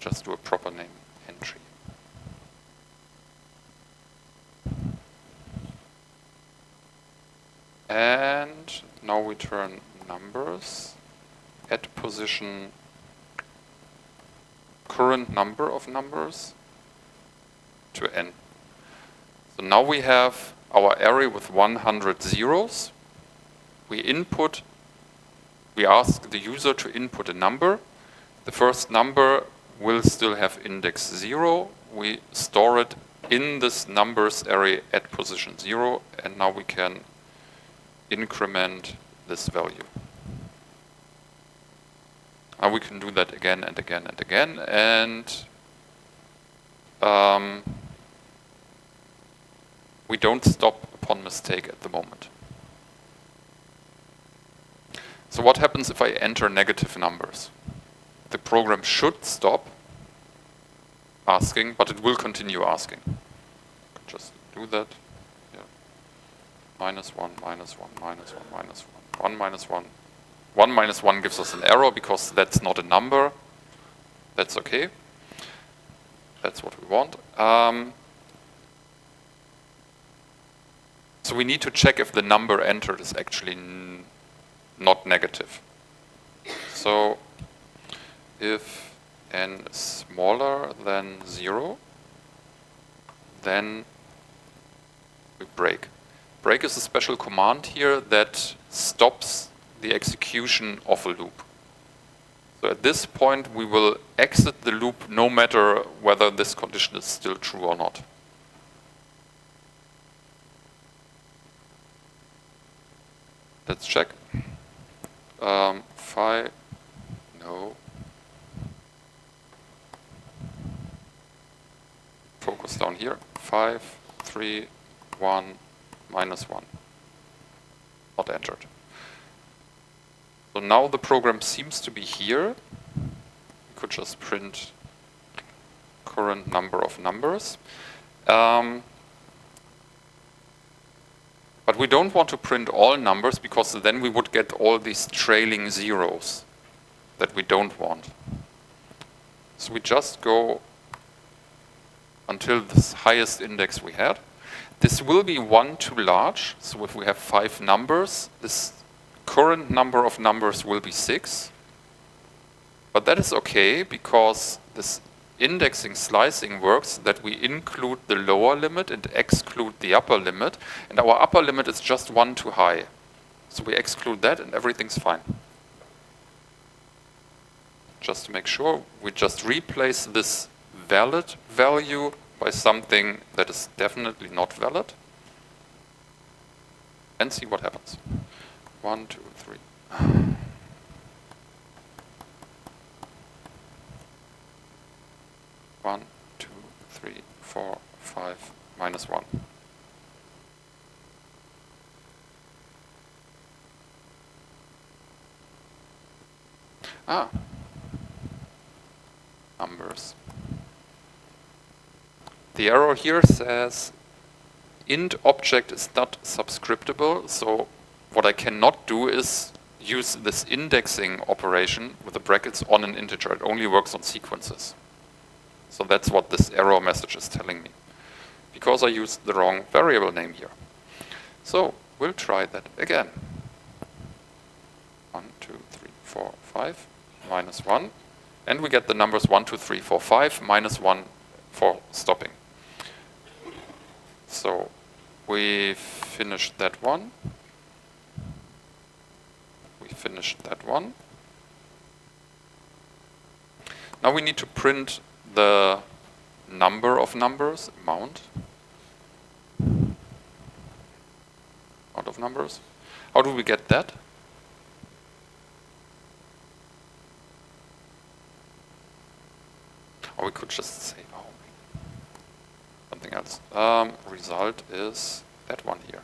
Just do a proper name entry. And now we turn numbers at position current number of numbers to n. So now we have our array with 100 zeros. We ask the user to input a number. The first number will still have index 0. We store it in this numbers array at position 0, and now we can increment this value. And we can do that again and again and again, and we don't stop upon mistake at the moment. So what happens if I enter negative numbers? The program should stop asking, but it will continue asking. Just do that. Yeah. -1, -1, -1, -1, -1, -1. 1 minus 1 gives us an error because that's not a number. That's okay. That's what we want. So we need to check if the number entered is actually not negative. So if n is smaller than 0, then we break. Break is a special command here that stops the execution of a loop. So at this point we will exit the loop no matter whether this condition is still true or not. Let's check. 5, no. Focus down here. 5, 3, 1, -1. Not entered. So now the program seems to be here. We could just print current number of numbers. But we don't want to print all numbers because then we would get all these trailing zeros that we don't want. So we just go until this highest index we had. This will be 1 too large. So if we have 5 numbers, this current number of numbers will be 6. But that is okay because this indexing slicing works that we include the lower limit and exclude the upper limit, and our upper limit is just 1 too high. So we exclude that and everything's fine. Just to make sure, we just replace this valid value by something that is definitely not valid and see what happens. 1, 2, 3. 1, 2, 3, 4, 5, -1. Numbers. The error here says int object is not subscriptable, so what I cannot do is use this indexing operation with the brackets on an integer. It only works on sequences. So that's what this error message is telling me, because I used the wrong variable name here. So we'll try that again. 1, 2, 3, 4, 5, -1. And we get the numbers 1, 2, 3, 4, 5, -1 for stopping. So we finished that one. We finished that one. Now we need to print the number of numbers, amount of numbers. How do we get that? Or we could just say, oh, something else. Result is that one here.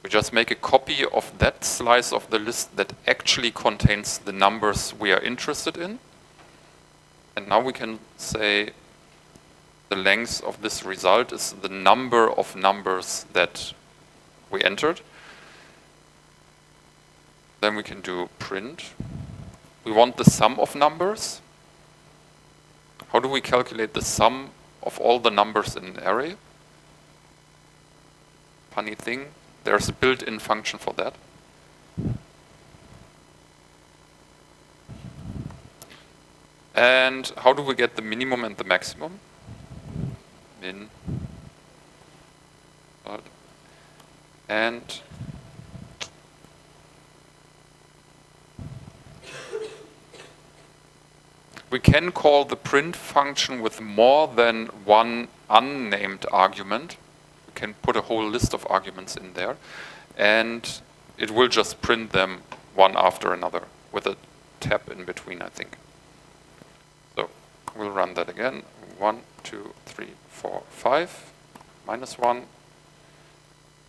We just make a copy of that slice of the list that actually contains the numbers we are interested in. And now we can say the length of this result is the number of numbers that we entered. Then we can do print. We want the sum of numbers. How do we calculate the sum of all the numbers in an array? Funny thing, there's a built-in function for that. And how do we get the minimum and the maximum? Min. And we can call the print function with more than one unnamed argument. We can put a whole list of arguments in there, and it will just print them one after another with a tab in between, I think. So we'll run that again. 1, 2, 3, 4, 5, -1.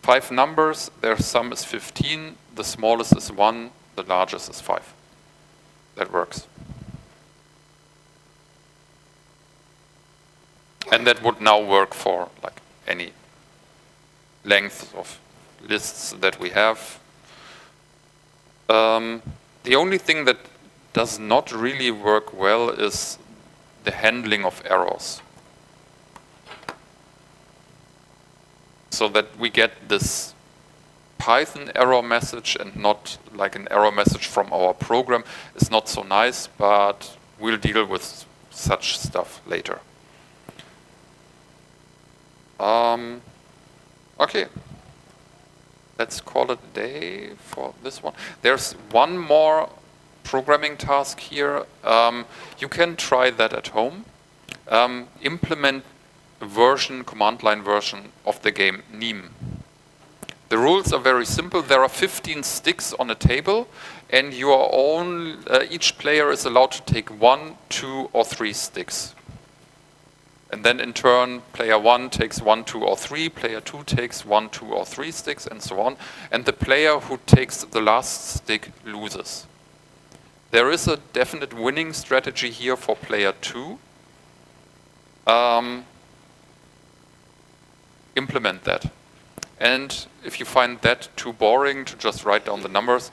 5 numbers, their sum is 15, the smallest is 1, the largest is 5. That works. And that would now work for like any length of lists that we have. The only thing that does not really work well is the handling of errors. So that we get this Python error message and not like an error message from our program is not so nice, but we'll deal with such stuff later. Okay, let's call it a day for this one. There's one more programming task here. You can try that at home. Implement a version, command line version of the game Neem. The rules are very simple. There are 15 sticks on a table, and each player is allowed to take 1, 2, or 3 sticks. And then in turn, player 1 takes 1, 2, or 3, player 2 takes 1, 2, or 3 sticks, and so on. And the player who takes the last stick loses. There is a definite winning strategy here for player 2. Implement that. And if you find that too boring to just write down the numbers,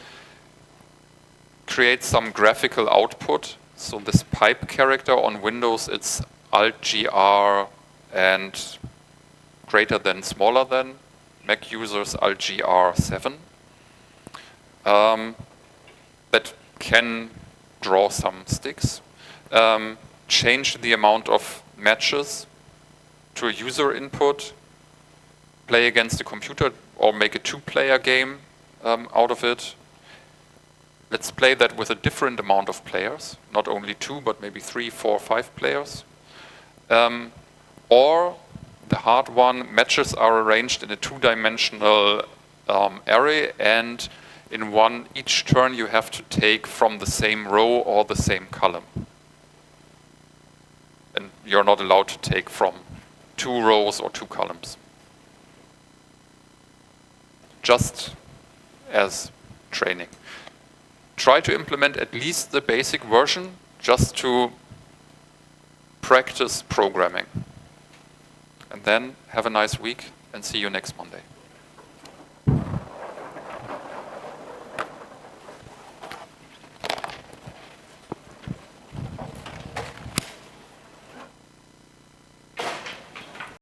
create some graphical output. So this pipe character on Windows, it's Alt-GR and greater than, smaller than. Mac users Alt-GR7. That can draw some sticks. Change the amount of matches to a user input. Play against a computer or make a 2-player game out of it. Let's play that with a different amount of players. Not only 2, but maybe 3, 4, 5 players. Or the hard one, matches are arranged in a 2-dimensional array, and in each turn you have to take from the same row or the same column. And you're not allowed to take from 2 rows or 2 columns. Just as training. Try to implement at least the basic version just to practice programming. And then have a nice week and see you next Monday.